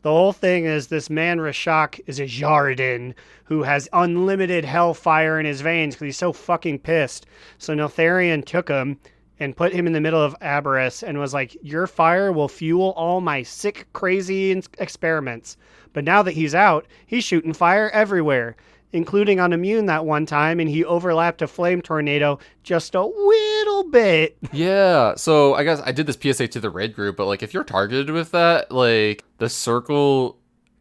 The whole thing is this man Rashak is a Jaredin who has unlimited hellfire in his veins because he's so fucking pissed. So Neltharion took him and put him in the middle of Aberrus and was like, your fire will fuel all my sick, crazy experiments. But now that he's out, he's shooting fire everywhere, including on Immune that one time, and he overlapped a flame tornado just a little bit. Yeah, so I guess I did this PSA to the raid group, but like if you're targeted with that, like the circle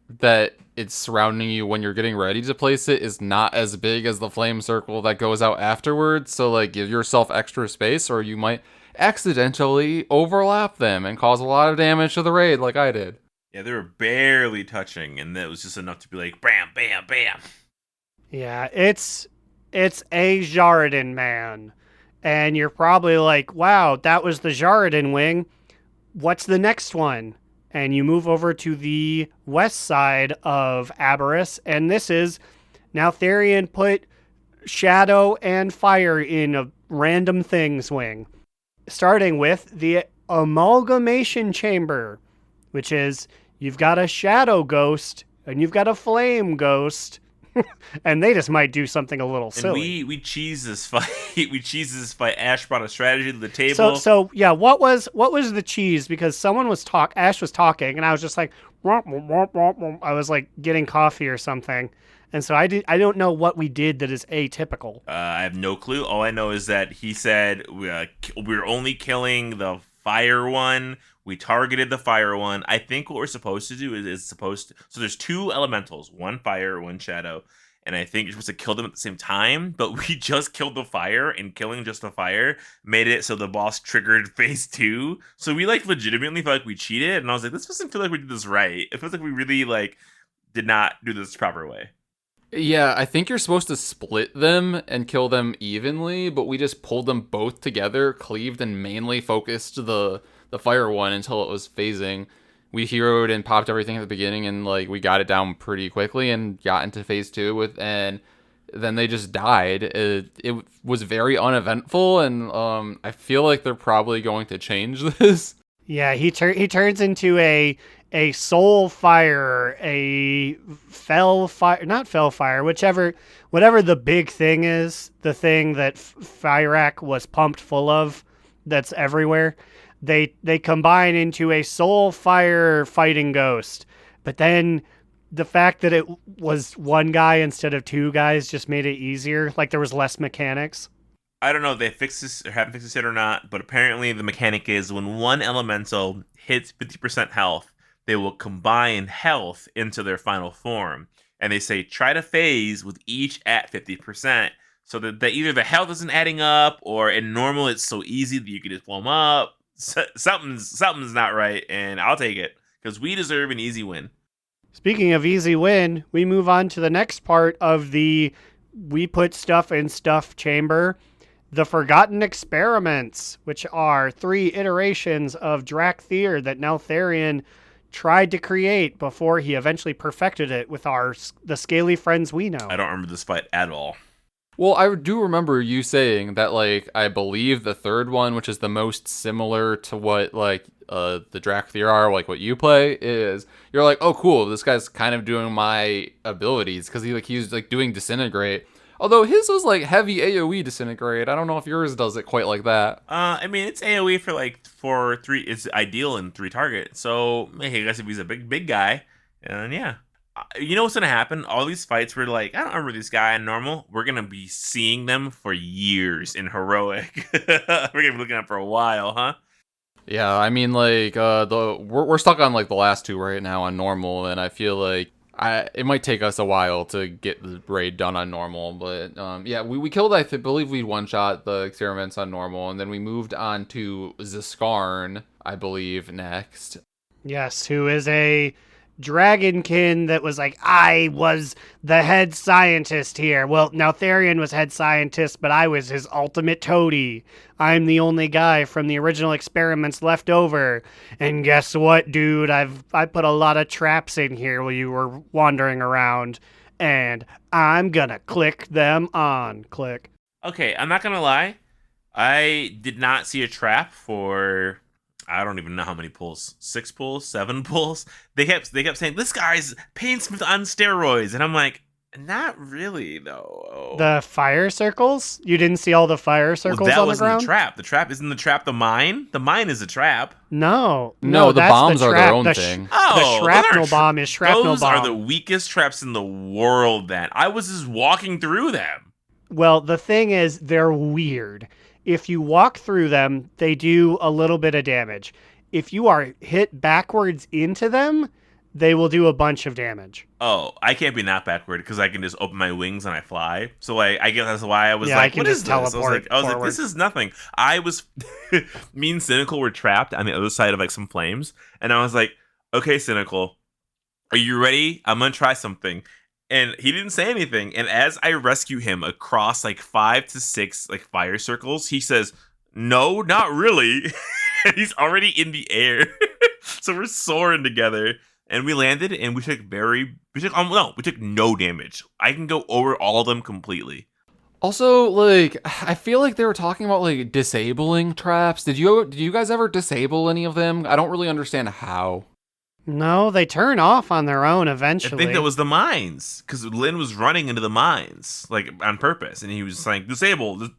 that it's surrounding you when you're getting ready to place it is not as big as the flame circle that goes out afterwards. So like give yourself extra space or you might accidentally overlap them and cause a lot of damage to the raid like I did. Yeah, they were barely touching, and that was just enough to be like, bam, bam, bam. Yeah, it's a Jaredin man. And you're probably like, wow, that was the Jaredin wing. What's the next one? And you move over to the west side of Aberrus, and this is now Therian put shadow and fire in a random things wing. Starting with the amalgamation chamber, which is you've got a shadow ghost and you've got a flame ghost. And they just might do something a little silly. And we cheese this fight. We cheese this fight. Ash brought a strategy to the table. So yeah, what was the cheese? Because someone was Ash was talking, and I was just like, womp, womp, womp, womp, womp. I was like getting coffee or something, and so I don't know what we did that is atypical. I have no clue. All I know is that he said we're only killing the fire one. We targeted the fire one. I think what we're supposed to do is so there's two elementals, one fire, one shadow, and I think you're supposed to kill them at the same time, but we just killed the fire, and killing just the fire made it so the boss triggered phase 2. So we like legitimately felt like we cheated, and I was like, this doesn't feel like we did this right. It feels like we really like did not do this the proper way. Yeah, I think you're supposed to split them and kill them evenly, but we just pulled them both together, cleaved and mainly focused the fire one until it was phasing. We heroed and popped everything at the beginning, and like we got it down pretty quickly and got into phase 2 and then they just died. It was very uneventful, and I feel like they're probably going to change this. Yeah, he turns into a soul fire, a fell fire, not fell fire, whatever the big thing is, the thing that Fyrak was pumped full of, that's everywhere. They combine into a soul fire fighting ghost. But then the fact that it was one guy instead of two guys just made it easier. Like there was less mechanics. I don't know if they fixed this or haven't fixed this yet or not, but apparently the mechanic is when one elemental hits 50% health, they will combine health into their final form. And they say try to phase with each at 50%. So that either the health isn't adding up, or in normal it's so easy that you can just blow them up. Something's not right, and I'll take it because we deserve an easy win. Speaking of easy win, we move on to the next part of the we put stuff in stuff chamber, the Forgotten Experiments, which are 3 iterations of Drakthir that Neltharion tried to create before he eventually perfected it with the scaly friends we know. I don't remember this fight at all. Well, I do remember you saying that, like, I believe the third one, which is the most similar to what, like, the Drakthir are, like, what you play, is you're like, oh, cool, this guy's kind of doing my abilities, because he's doing Disintegrate. Although his was, like, heavy AoE Disintegrate. I don't know if yours does it quite like that. I mean, it's AoE for 3, it's ideal in 3 target, so, hey, I guess if he's a big guy, and yeah. You know what's gonna happen? All these fights were like, I don't remember this guy in normal. We're gonna be seeing them for years in heroic. We're gonna be looking at for a while, huh? Yeah, I mean, like, we're stuck on, like, the last 2 right now on normal, and I feel like it might take us a while to get the raid done on normal, but yeah, we killed, I believe we one-shot the experiments on normal, and then we moved on to Ziskarn, I believe, next. Yes, who is a dragonkin that was like, I was the head scientist here. Well, Neltharion was head scientist, but I was his ultimate toady. I'm the only guy from the original experiments left over. And guess what, dude? I put a lot of traps in here while you were wandering around, and I'm gonna click them on. Click. Okay, I'm not gonna lie. I did not see a trap for, I don't even know how many pulls. 6 pulls? 7 pulls? They kept saying, this guy's Painsmith on steroids. And I'm like, not really, though. The fire circles? You didn't see all the fire circles that on the wasn't ground? the trap. The trap isn't the trap the mine? The mine is a trap. No, the that's bombs are their own the thing. Oh, the shrapnel bomb is shrapnel those bomb. are the weakest traps in the world, then. I was just walking through them. Well, the thing is, they're weird. If you walk through them, they do a little bit of damage. If you are hit backwards into them, they will do a bunch of damage. Oh, I can't be not backward because I can just open my wings and I fly. So I guess that's why I was Yeah, I like, can what just is this? I was teleport like, forward. this is nothing. I was, me and Cynical were trapped on the other side of like some flames. And I was like, okay, Cynical, are you ready? I'm going to try something. And he didn't say anything. And as I rescue him across like 5 to 6 like fire circles, he says, no, not really. And he's already in the air. So we're soaring together. And we landed and we took no damage. I can go over all of them completely. Also, like, I feel like they were talking about, like, disabling traps. Did you guys ever disable any of them? I don't really understand how. No, they turn off on their own eventually. I think that was the mines, because Lynn was running into the mines, like, on purpose, and he was like, disabling,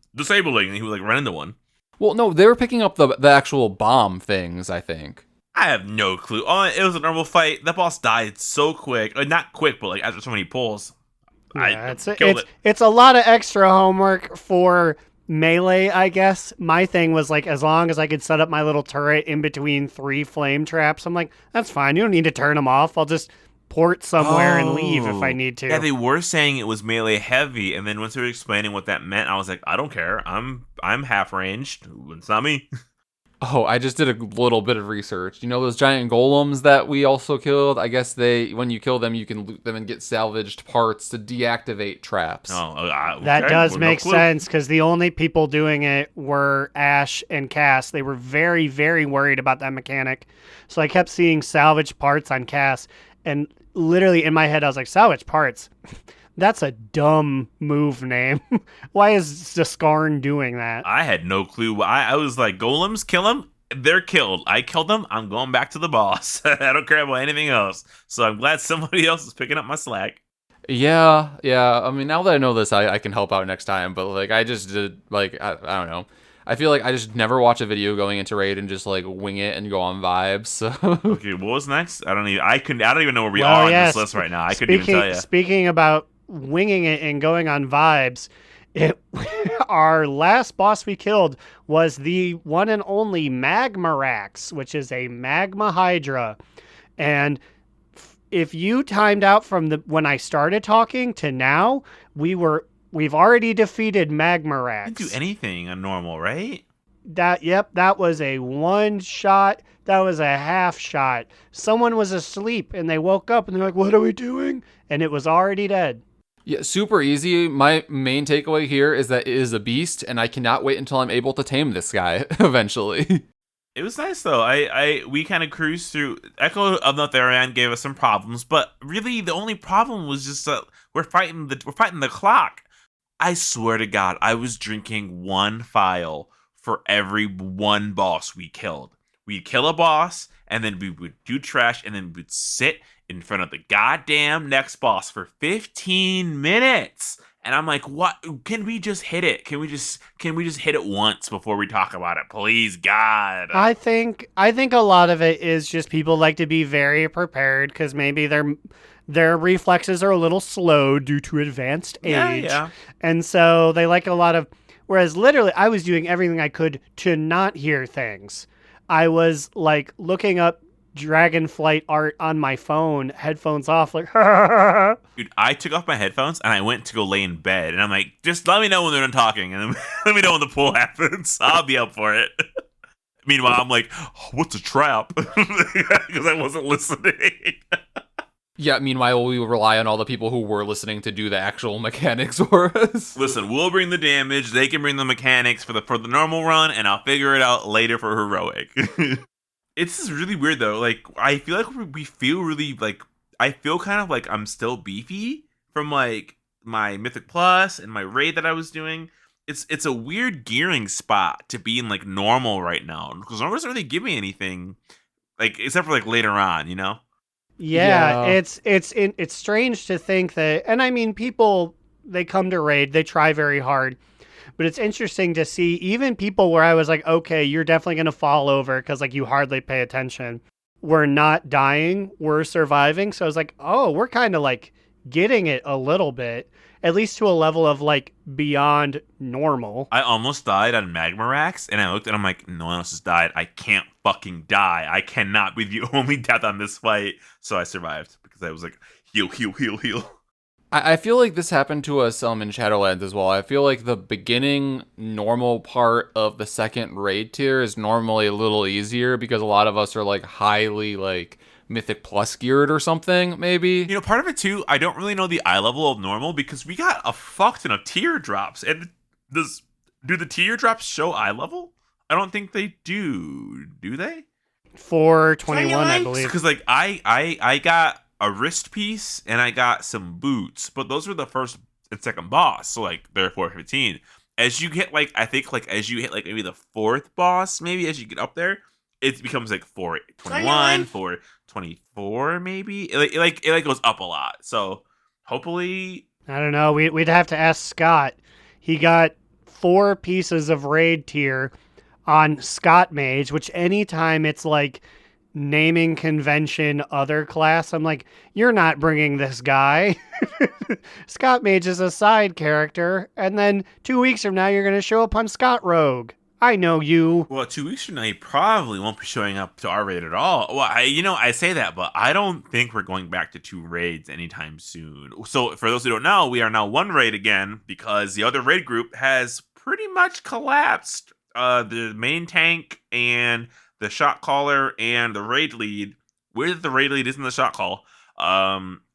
and he would, like, run into one. Well, no, they were picking up the actual bomb things, I think. I have no clue. Oh, it was a normal fight. That boss died so quick. Not quick, but, like, after so many pulls. Yeah, it's a lot of extra homework for melee, I guess. My thing was like, as long as I could set up my little turret in between 3 flame traps, I'm like, that's fine. You don't need to turn them off. I'll just port somewhere and leave if I need to. Yeah, they were saying it was melee heavy, and then once they were explaining what that meant, I was like, I don't care. I'm half ranged. It's not me. Oh, I just did a little bit of research. You know those giant golems that we also killed? I guess when you kill them, you can loot them and get salvaged parts to deactivate traps. Okay. That does Well, make no clue. sense, because the only people doing it were Ash and Cass. They were very, very worried about that mechanic. So I kept seeing salvage parts on Cass, and literally in my head, I was like, salvage parts? That's a dumb move name. Why is Ziskarn doing that? I had no clue. I was like, golems, kill them. They're killed. I killed them. I'm going back to the boss. I don't care about anything else. So I'm glad somebody else is picking up my slack. Yeah. I mean, now that I know this, I can help out next time. But like, I just did like I don't know. I feel like I just never watch a video going into raid and just like wing it and go on vibes. So. Okay, what was next? I don't even know where we are on this list right now. I couldn't even tell you. Speaking about winging it and going on vibes, our last boss we killed was the one and only Magmarax, which is a magma hydra. And if you timed out from when I started talking to now, we've already defeated Magmarax. Didn't do anything on normal, right? That was a one shot. That was a half shot. Someone was asleep and they woke up and they're like, what are we doing? And it was already dead. Yeah, super easy. My main takeaway here is that it is a beast, and I cannot wait until I'm able to tame this guy eventually. It was nice though. We kind of cruised through. Echo of Notherian gave us some problems, but really the only problem was just that we're fighting the clock. I swear to God, I was drinking one file for every one boss we killed. We'd kill a boss, and then we would do trash, and then we'd sit in front of the goddamn next boss for 15 minutes. And I'm like, what? Can we just hit it? Can we just hit it once before we talk about it? Please, God. I think a lot of it is just people like to be very prepared because maybe their reflexes are a little slow due to advanced age. Yeah. And so they like a lot of, whereas literally I was doing everything I could to not hear things. I was like looking up Dragonflight art on my phone, headphones off, like, Dude, I took off my headphones and I went to go lay in bed. And I'm like, just let me know when they're done talking. And then let me know when the pull happens. I'll be up for it. Meanwhile, I'm like, oh, what's a trap? Because I wasn't listening. Yeah, meanwhile, we rely on all the people who were listening to do the actual mechanics for us. Listen, we'll bring the damage. They can bring the mechanics for the normal run. And I'll figure it out later for heroic. It's just really weird though. Like, I feel like we feel really like, I feel kind of like I'm still beefy from like my Mythic Plus and my raid that I was doing. It's a weird gearing spot to be in like normal right now because normal doesn't really give me anything, like except for like later on, you know. Yeah. It's strange to think that, and I mean, people, they come to raid, they try very hard. But it's interesting to see even people where I was like, okay, you're definitely going to fall over because like you hardly pay attention. We're not dying. We're surviving. So I was like, oh, we're kind of like getting it a little bit, at least to a level of like beyond normal. I almost died on Magmarax and I looked and I'm like, no one else has died. I can't fucking die. I cannot be the only death on this fight. So I survived because I was like, heal. I feel like this happened to us in Shadowlands as well. I feel like the beginning normal part of the second raid tier is normally a little easier because a lot of us are like highly like Mythic Plus geared or something, maybe. You know, part of it too, I don't really know the eye level of normal because we got a fuck ton of tier drops. And do the tier drops show eye level? I don't think they do. Do they? 421, I believe. Because like I got a wrist piece and I got some boots, but those were the first and second boss, so like they're 415. As you get like, I think like as you hit like maybe the fourth boss, maybe as you get up there, it becomes like 421, 424, maybe. It goes up a lot. So hopefully, I don't know. We'd have to ask Scott. He got 4 pieces of raid tier on Scott Mage, which anytime it's like naming convention other class, I'm like, you're not bringing this guy. Scott Mage is a side character, and then 2 weeks from now you're going to show up on Scott Rogue. I know you. Well, 2 weeks from now, you probably won't be showing up to our raid at all. Well, I say that, but I don't think we're going back to 2 raids anytime soon. So, for those who don't know, we are now 1 raid again because the other raid group has pretty much collapsed. The main tank and the shot caller and the raid lead, where the raid lead isn't the shot call,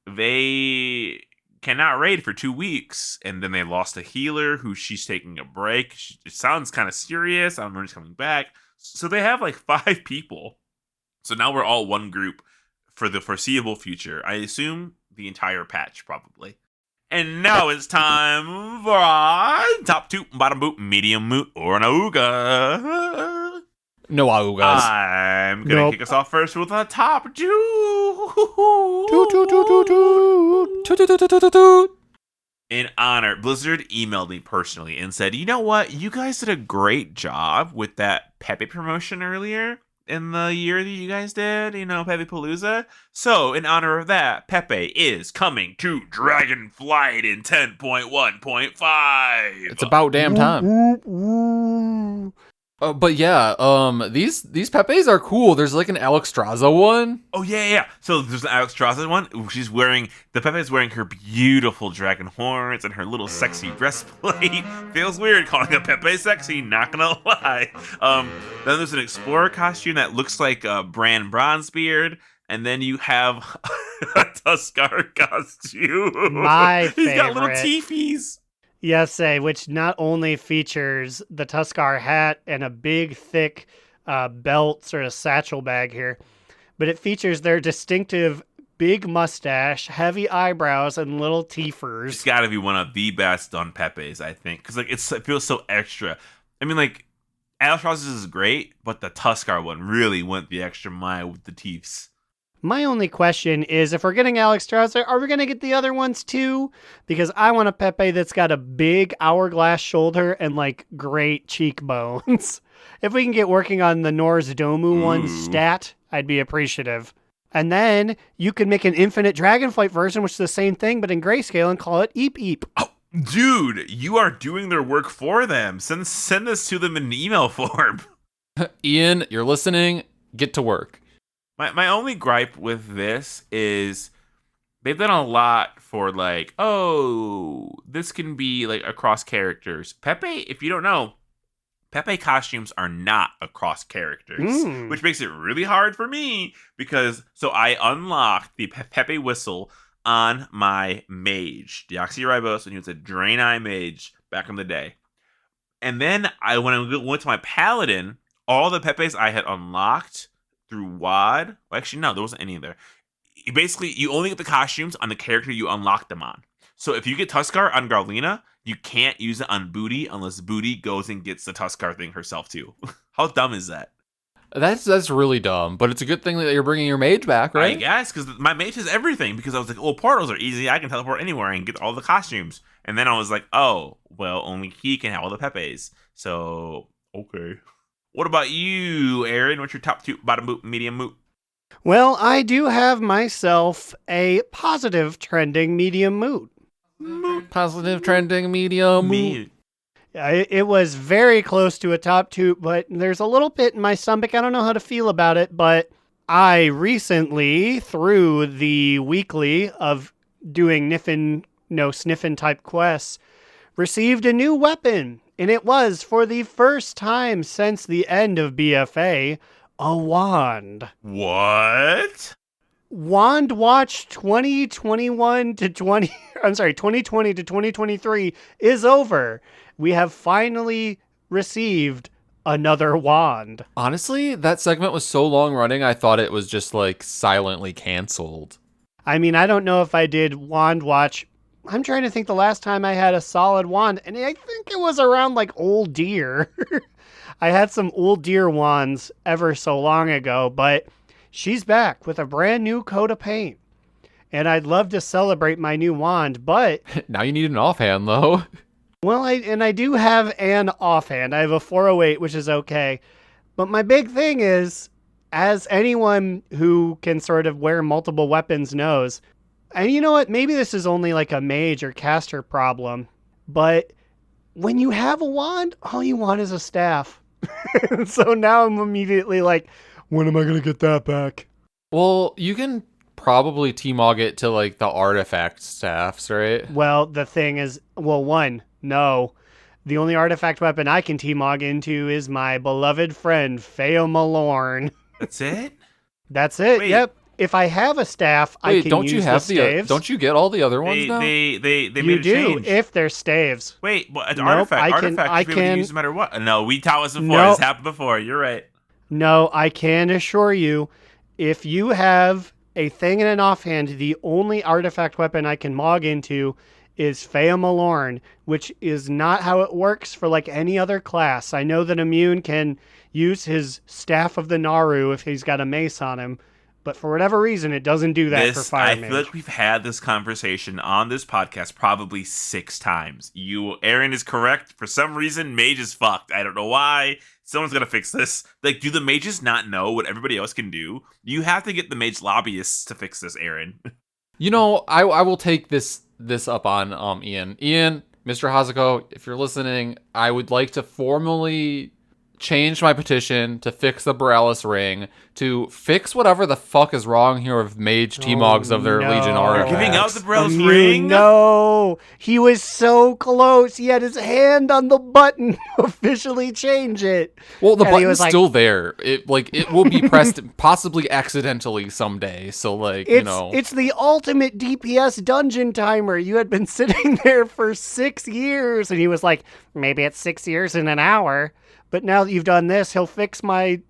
they cannot raid for 2 weeks, and then they lost a healer who she's taking a break. It sounds kind of serious. I don't know when she's coming back. So they have like 5 people. So now we're all 1 group for the foreseeable future. I assume the entire patch, probably. And now it's time for our top 2, bottom boot, medium moot, or an auga. No augas. I'm gonna kick us off first with a top 2. In honor, Blizzard emailed me personally and said, you know what? You guys did a great job with that Pepe promotion earlier in the year that you guys did, Pepe Palooza. So, in honor of that, Pepe is coming to Dragonflight in 10.1.5. It's about damn time. But yeah, these Pepes are cool. There's like an Alexstrasza one. Oh yeah. So there's an Alexstrasza one. The Pepe is wearing her beautiful dragon horns and her little sexy breastplate. Feels weird calling a Pepe sexy, not gonna lie. Then there's an explorer costume that looks like Bran Bronzebeard, And then you have a Tuskar costume. My He's got little favorite. teepees. Yes, which not only features the Tuskar hat and a big, thick belt, sort of satchel bag here, but it features their distinctive big mustache, heavy eyebrows, and little It's teethers. got to be one of the best on Pepe's, I think, because like it feels so extra. I mean, like Albatross's is great, but the Tuskar one really went the extra mile with the teeths. My only question is, if we're getting Alex Strauss, are we going to get the other ones too? Because I want a Pepe that's got a big hourglass shoulder and like great cheekbones. If we can get working on the Norse Domu one stat, I'd be appreciative. And then you could make an infinite Dragonflight version, which is the same thing, but in grayscale, and call it Eep Eep. Oh, dude, you are doing their work for them. Send this to them in email form. Ian, you're listening. Get to work. My only gripe with this is they've done a lot for like, oh, this can be like across characters. Pepe, if you don't know, Pepe costumes are not across characters, which makes it really hard for me because so I unlocked the Pepe whistle on my mage, Deoxyribos, and he was a Draenei mage back in the day. And then when I went to my paladin, all the Pepes I had unlocked through WoD. Well, actually, no, there wasn't any there. Basically, you only get the costumes on the character you unlock them on. So if you get Tuskar on Garlina, you can't use it on Booty unless Booty goes and gets the Tuskar thing herself too. How dumb is that? That's really dumb, but it's a good thing that you're bringing your mage back, right? I guess, because my mage has everything. Because I was like, well, portals are easy. I can teleport anywhere and get all the costumes. And then I was like, oh, well, only he can have all the Pepes. So, okay. What about you, Aaron? What's your top two, bottom boot, medium boot? Well, I do have myself a positive trending medium mood. Positive trending medium. Me. It was very close to a top two, but there's a little pit in my stomach. I don't know how to feel about it, but I recently, through the weekly of doing sniffin type quests, received a new weapon. And it was, for the first time since the end of BFA, a wand. What? Wand Watch 2020 to 2023 is over. We have finally received another wand. Honestly, that segment was so long running, I thought it was just like silently canceled. I mean, I don't know if I did Wand Watch. I'm trying to think the last time I had a solid wand, and I think it was around like Old Deer. I had some Old Deer wands ever so long ago, but she's back with a brand new coat of paint. And I'd love to celebrate my new wand, but... Now you need an offhand, though. Well, I do have an offhand. I have a 408, which is okay. But my big thing is, as anyone who can sort of wear multiple weapons knows, and you know what, maybe this is only like a mage or caster problem, but when you have a wand, all you want is a staff. So now I'm immediately like, when am I going to get that back? Well, you can probably T-Mog it to like the artifact staffs, right? Well, the thing is, no. The only artifact weapon I can T-Mog into is my beloved friend, Feo Malorn. That's it? That's it, Wait. Yep. If I have a staff, I Wait, can don't use you have the staves. don't you get all the other ones now? They made You a do, change. if they're staves. Wait, well, an Nope, artifact. I can- Artifact I should be able to can- use no matter what. No, we taught us before. Nope. This happened before. You're right. No, I can assure you, if you have a thing in an offhand, the only artifact weapon I can Mog into is Feo Malorn, which is not how it works for like any other class. I know that Immune can use his Staff of the Naru if he's got a mace on him, but for whatever reason, it doesn't do that for Fire I Mage. feel like we've had this conversation on this podcast probably 6 times. Aaron is correct. For some reason, Mage is fucked. I don't know why. Someone's gonna fix this. Like, do the mages not know what everybody else can do? You have to get the mage lobbyists to fix this, Aaron. You know, I will take this up on Ian. Ian, Mr. Hazuko, if you're listening, I would like to formally change my petition to fix the Aberrus ring, to fix whatever the fuck is wrong here with mage T-Mogs of their Legion artifacts. Giving out the Aberrus Immune, ring? No, he was so close. He had his hand on the button to officially change it. Well, the And he button's was like, still there. It will be pressed possibly accidentally someday. So like, It's the ultimate DPS dungeon timer. You had been sitting there for 6 years, and he was like, maybe it's 6 years in an hour. But now that you've done this, he'll fix my...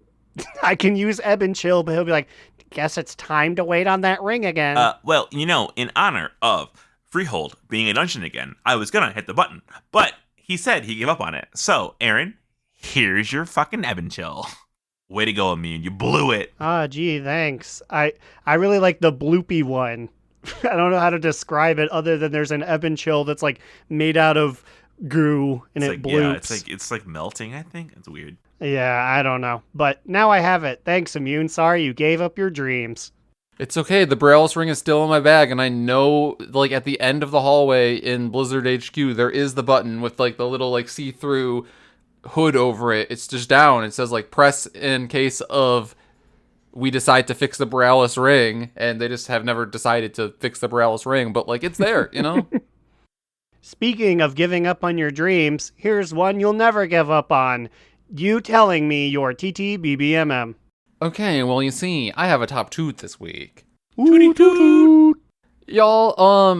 I can use Ebb and Chill, but he'll be like, guess it's time to wait on that ring again. Well, in honor of Freehold being a dungeon again, I was gonna hit the button, but he said he gave up on it. So, Aaron, here's your fucking Ebb and Chill. Way to go, Immune. You blew it. Gee, thanks. I really like the bloopy one. I don't know how to describe it other than there's an Ebb and Chill that's like made out of goo and it bloops. Yeah, it's like melting, I think. It's weird. Yeah, I don't know. But now I have it. Thanks, Immune. Sorry you gave up your dreams. It's okay. The Aberrus ring is still in my bag, and I know, like, at the end of the hallway in Blizzard HQ, there is the button with, like, the little, like, see-through hood over it. It's just down. It says, like, press in case of we decide to fix the Aberrus ring, and they just have never decided to fix the Aberrus ring, but, like, it's there, Speaking of giving up on your dreams, here's one you'll never give up on. You telling me your TTBBMM. Okay, well, you see, I have a top toot this week. Tootie toot. Y'all,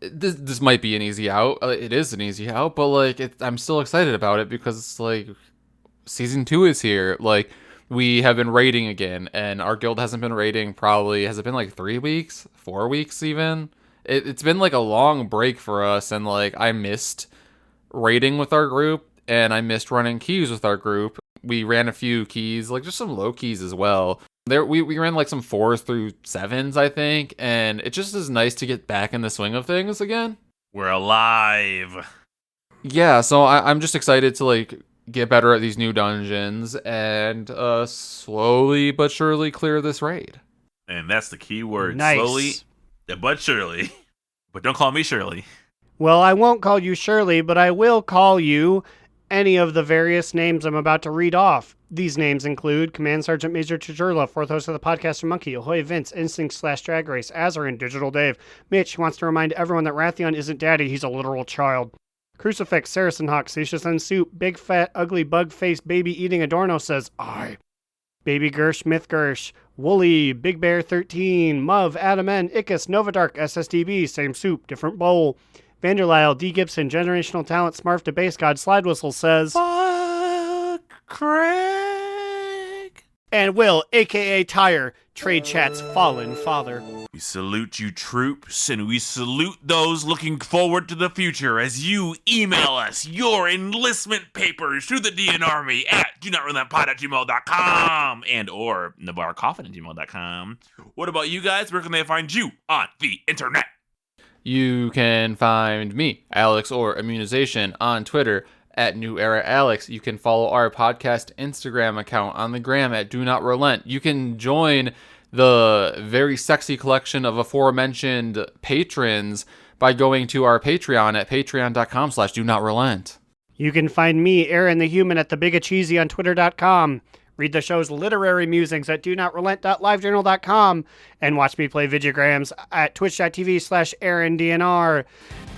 this might be an easy out. It is an easy out, but, like, I'm still excited about it because it's, like, Season 2 is here. Like, we have been raiding again, and our guild hasn't been raiding probably, has it been, like, 3 weeks? 4 weeks, even? It's been, like, a long break for us, and, like, I missed raiding with our group, and I missed running keys with our group. We ran a few keys, like, just some low keys as well. We ran, like, some 4s through 7s, I think, and it just is nice to get back in the swing of things again. We're alive. Yeah, so I'm just excited to, like, get better at these new dungeons and slowly but surely clear this raid. And that's the key word. Nice. Slowly but surely. But don't call me Shirley. Well, I won't call you Shirley, but I will call you any of the various names I'm about to read off. These names include Command Sergeant Major Chajurla, fourth host of the Podcaster Monkey, Ahoy Vince, Instinct/Drag Race, Azarin, Digital Dave. Mitch wants to remind everyone that Rathion isn't daddy, he's a literal child. Crucifix, Saracen Hawk, Satius and Soup, Big Fat Ugly Bug-Faced Baby Eating Adorno says, I. Baby Gersh, Myth Gersh, Wooly, Big Bear 13, Muv, Adam N, Ickis, Novadark, SSDB, same soup, different bowl. Vanderlyle, D. Gibson, Generational Talent, Smarf to Base God, Slidewhistle says, Fuck Craig. And Will, a.k.a. Tyre, Trade Chat's fallen father. We salute you, troops, and we salute those looking forward to the future as you email us your enlistment papers to the DN Army at donotrunthatpod@gmail.com and or navarrecoffin@gmail.com. What about you guys? Where can they find you on the internet? You can find me, Alex or Immunization, on Twitter at New Era Alex. You can follow our podcast Instagram account on the gram at Do Not Relent. You can join the very sexy collection of aforementioned patrons by going to our Patreon at patreon.com/Do Not Relent. You can find me, Aaron the Human, at thebigacheesy on twitter.com. Read the show's literary musings at donotrelent.livejournal.com and watch me play videograms at twitch.tv/AaronDNR.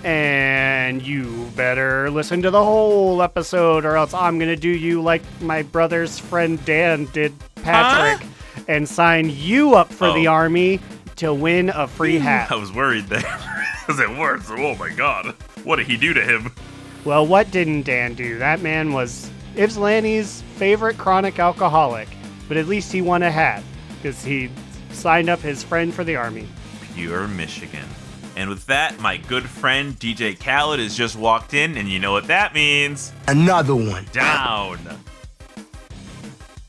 And you better listen to the whole episode or else I'm going to do you like my brother's friend Dan did Patrick and sign you up for the army to win a free hat. I was worried there because it worked. Oh my god. What did he do to him? Well, what didn't Dan do? That man was Ypsilanti's favorite chronic alcoholic, but at least he won a hat because he signed up his friend for the army. Pure Michigan. And with that, my good friend DJ Khaled has just walked in, and you know what that means. Another one. Down.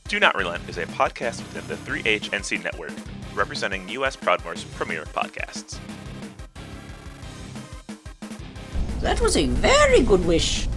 Do Not Relent is a podcast within the 3HNC network, representing U.S. Proudmoore's premier podcasts. That was a very good wish.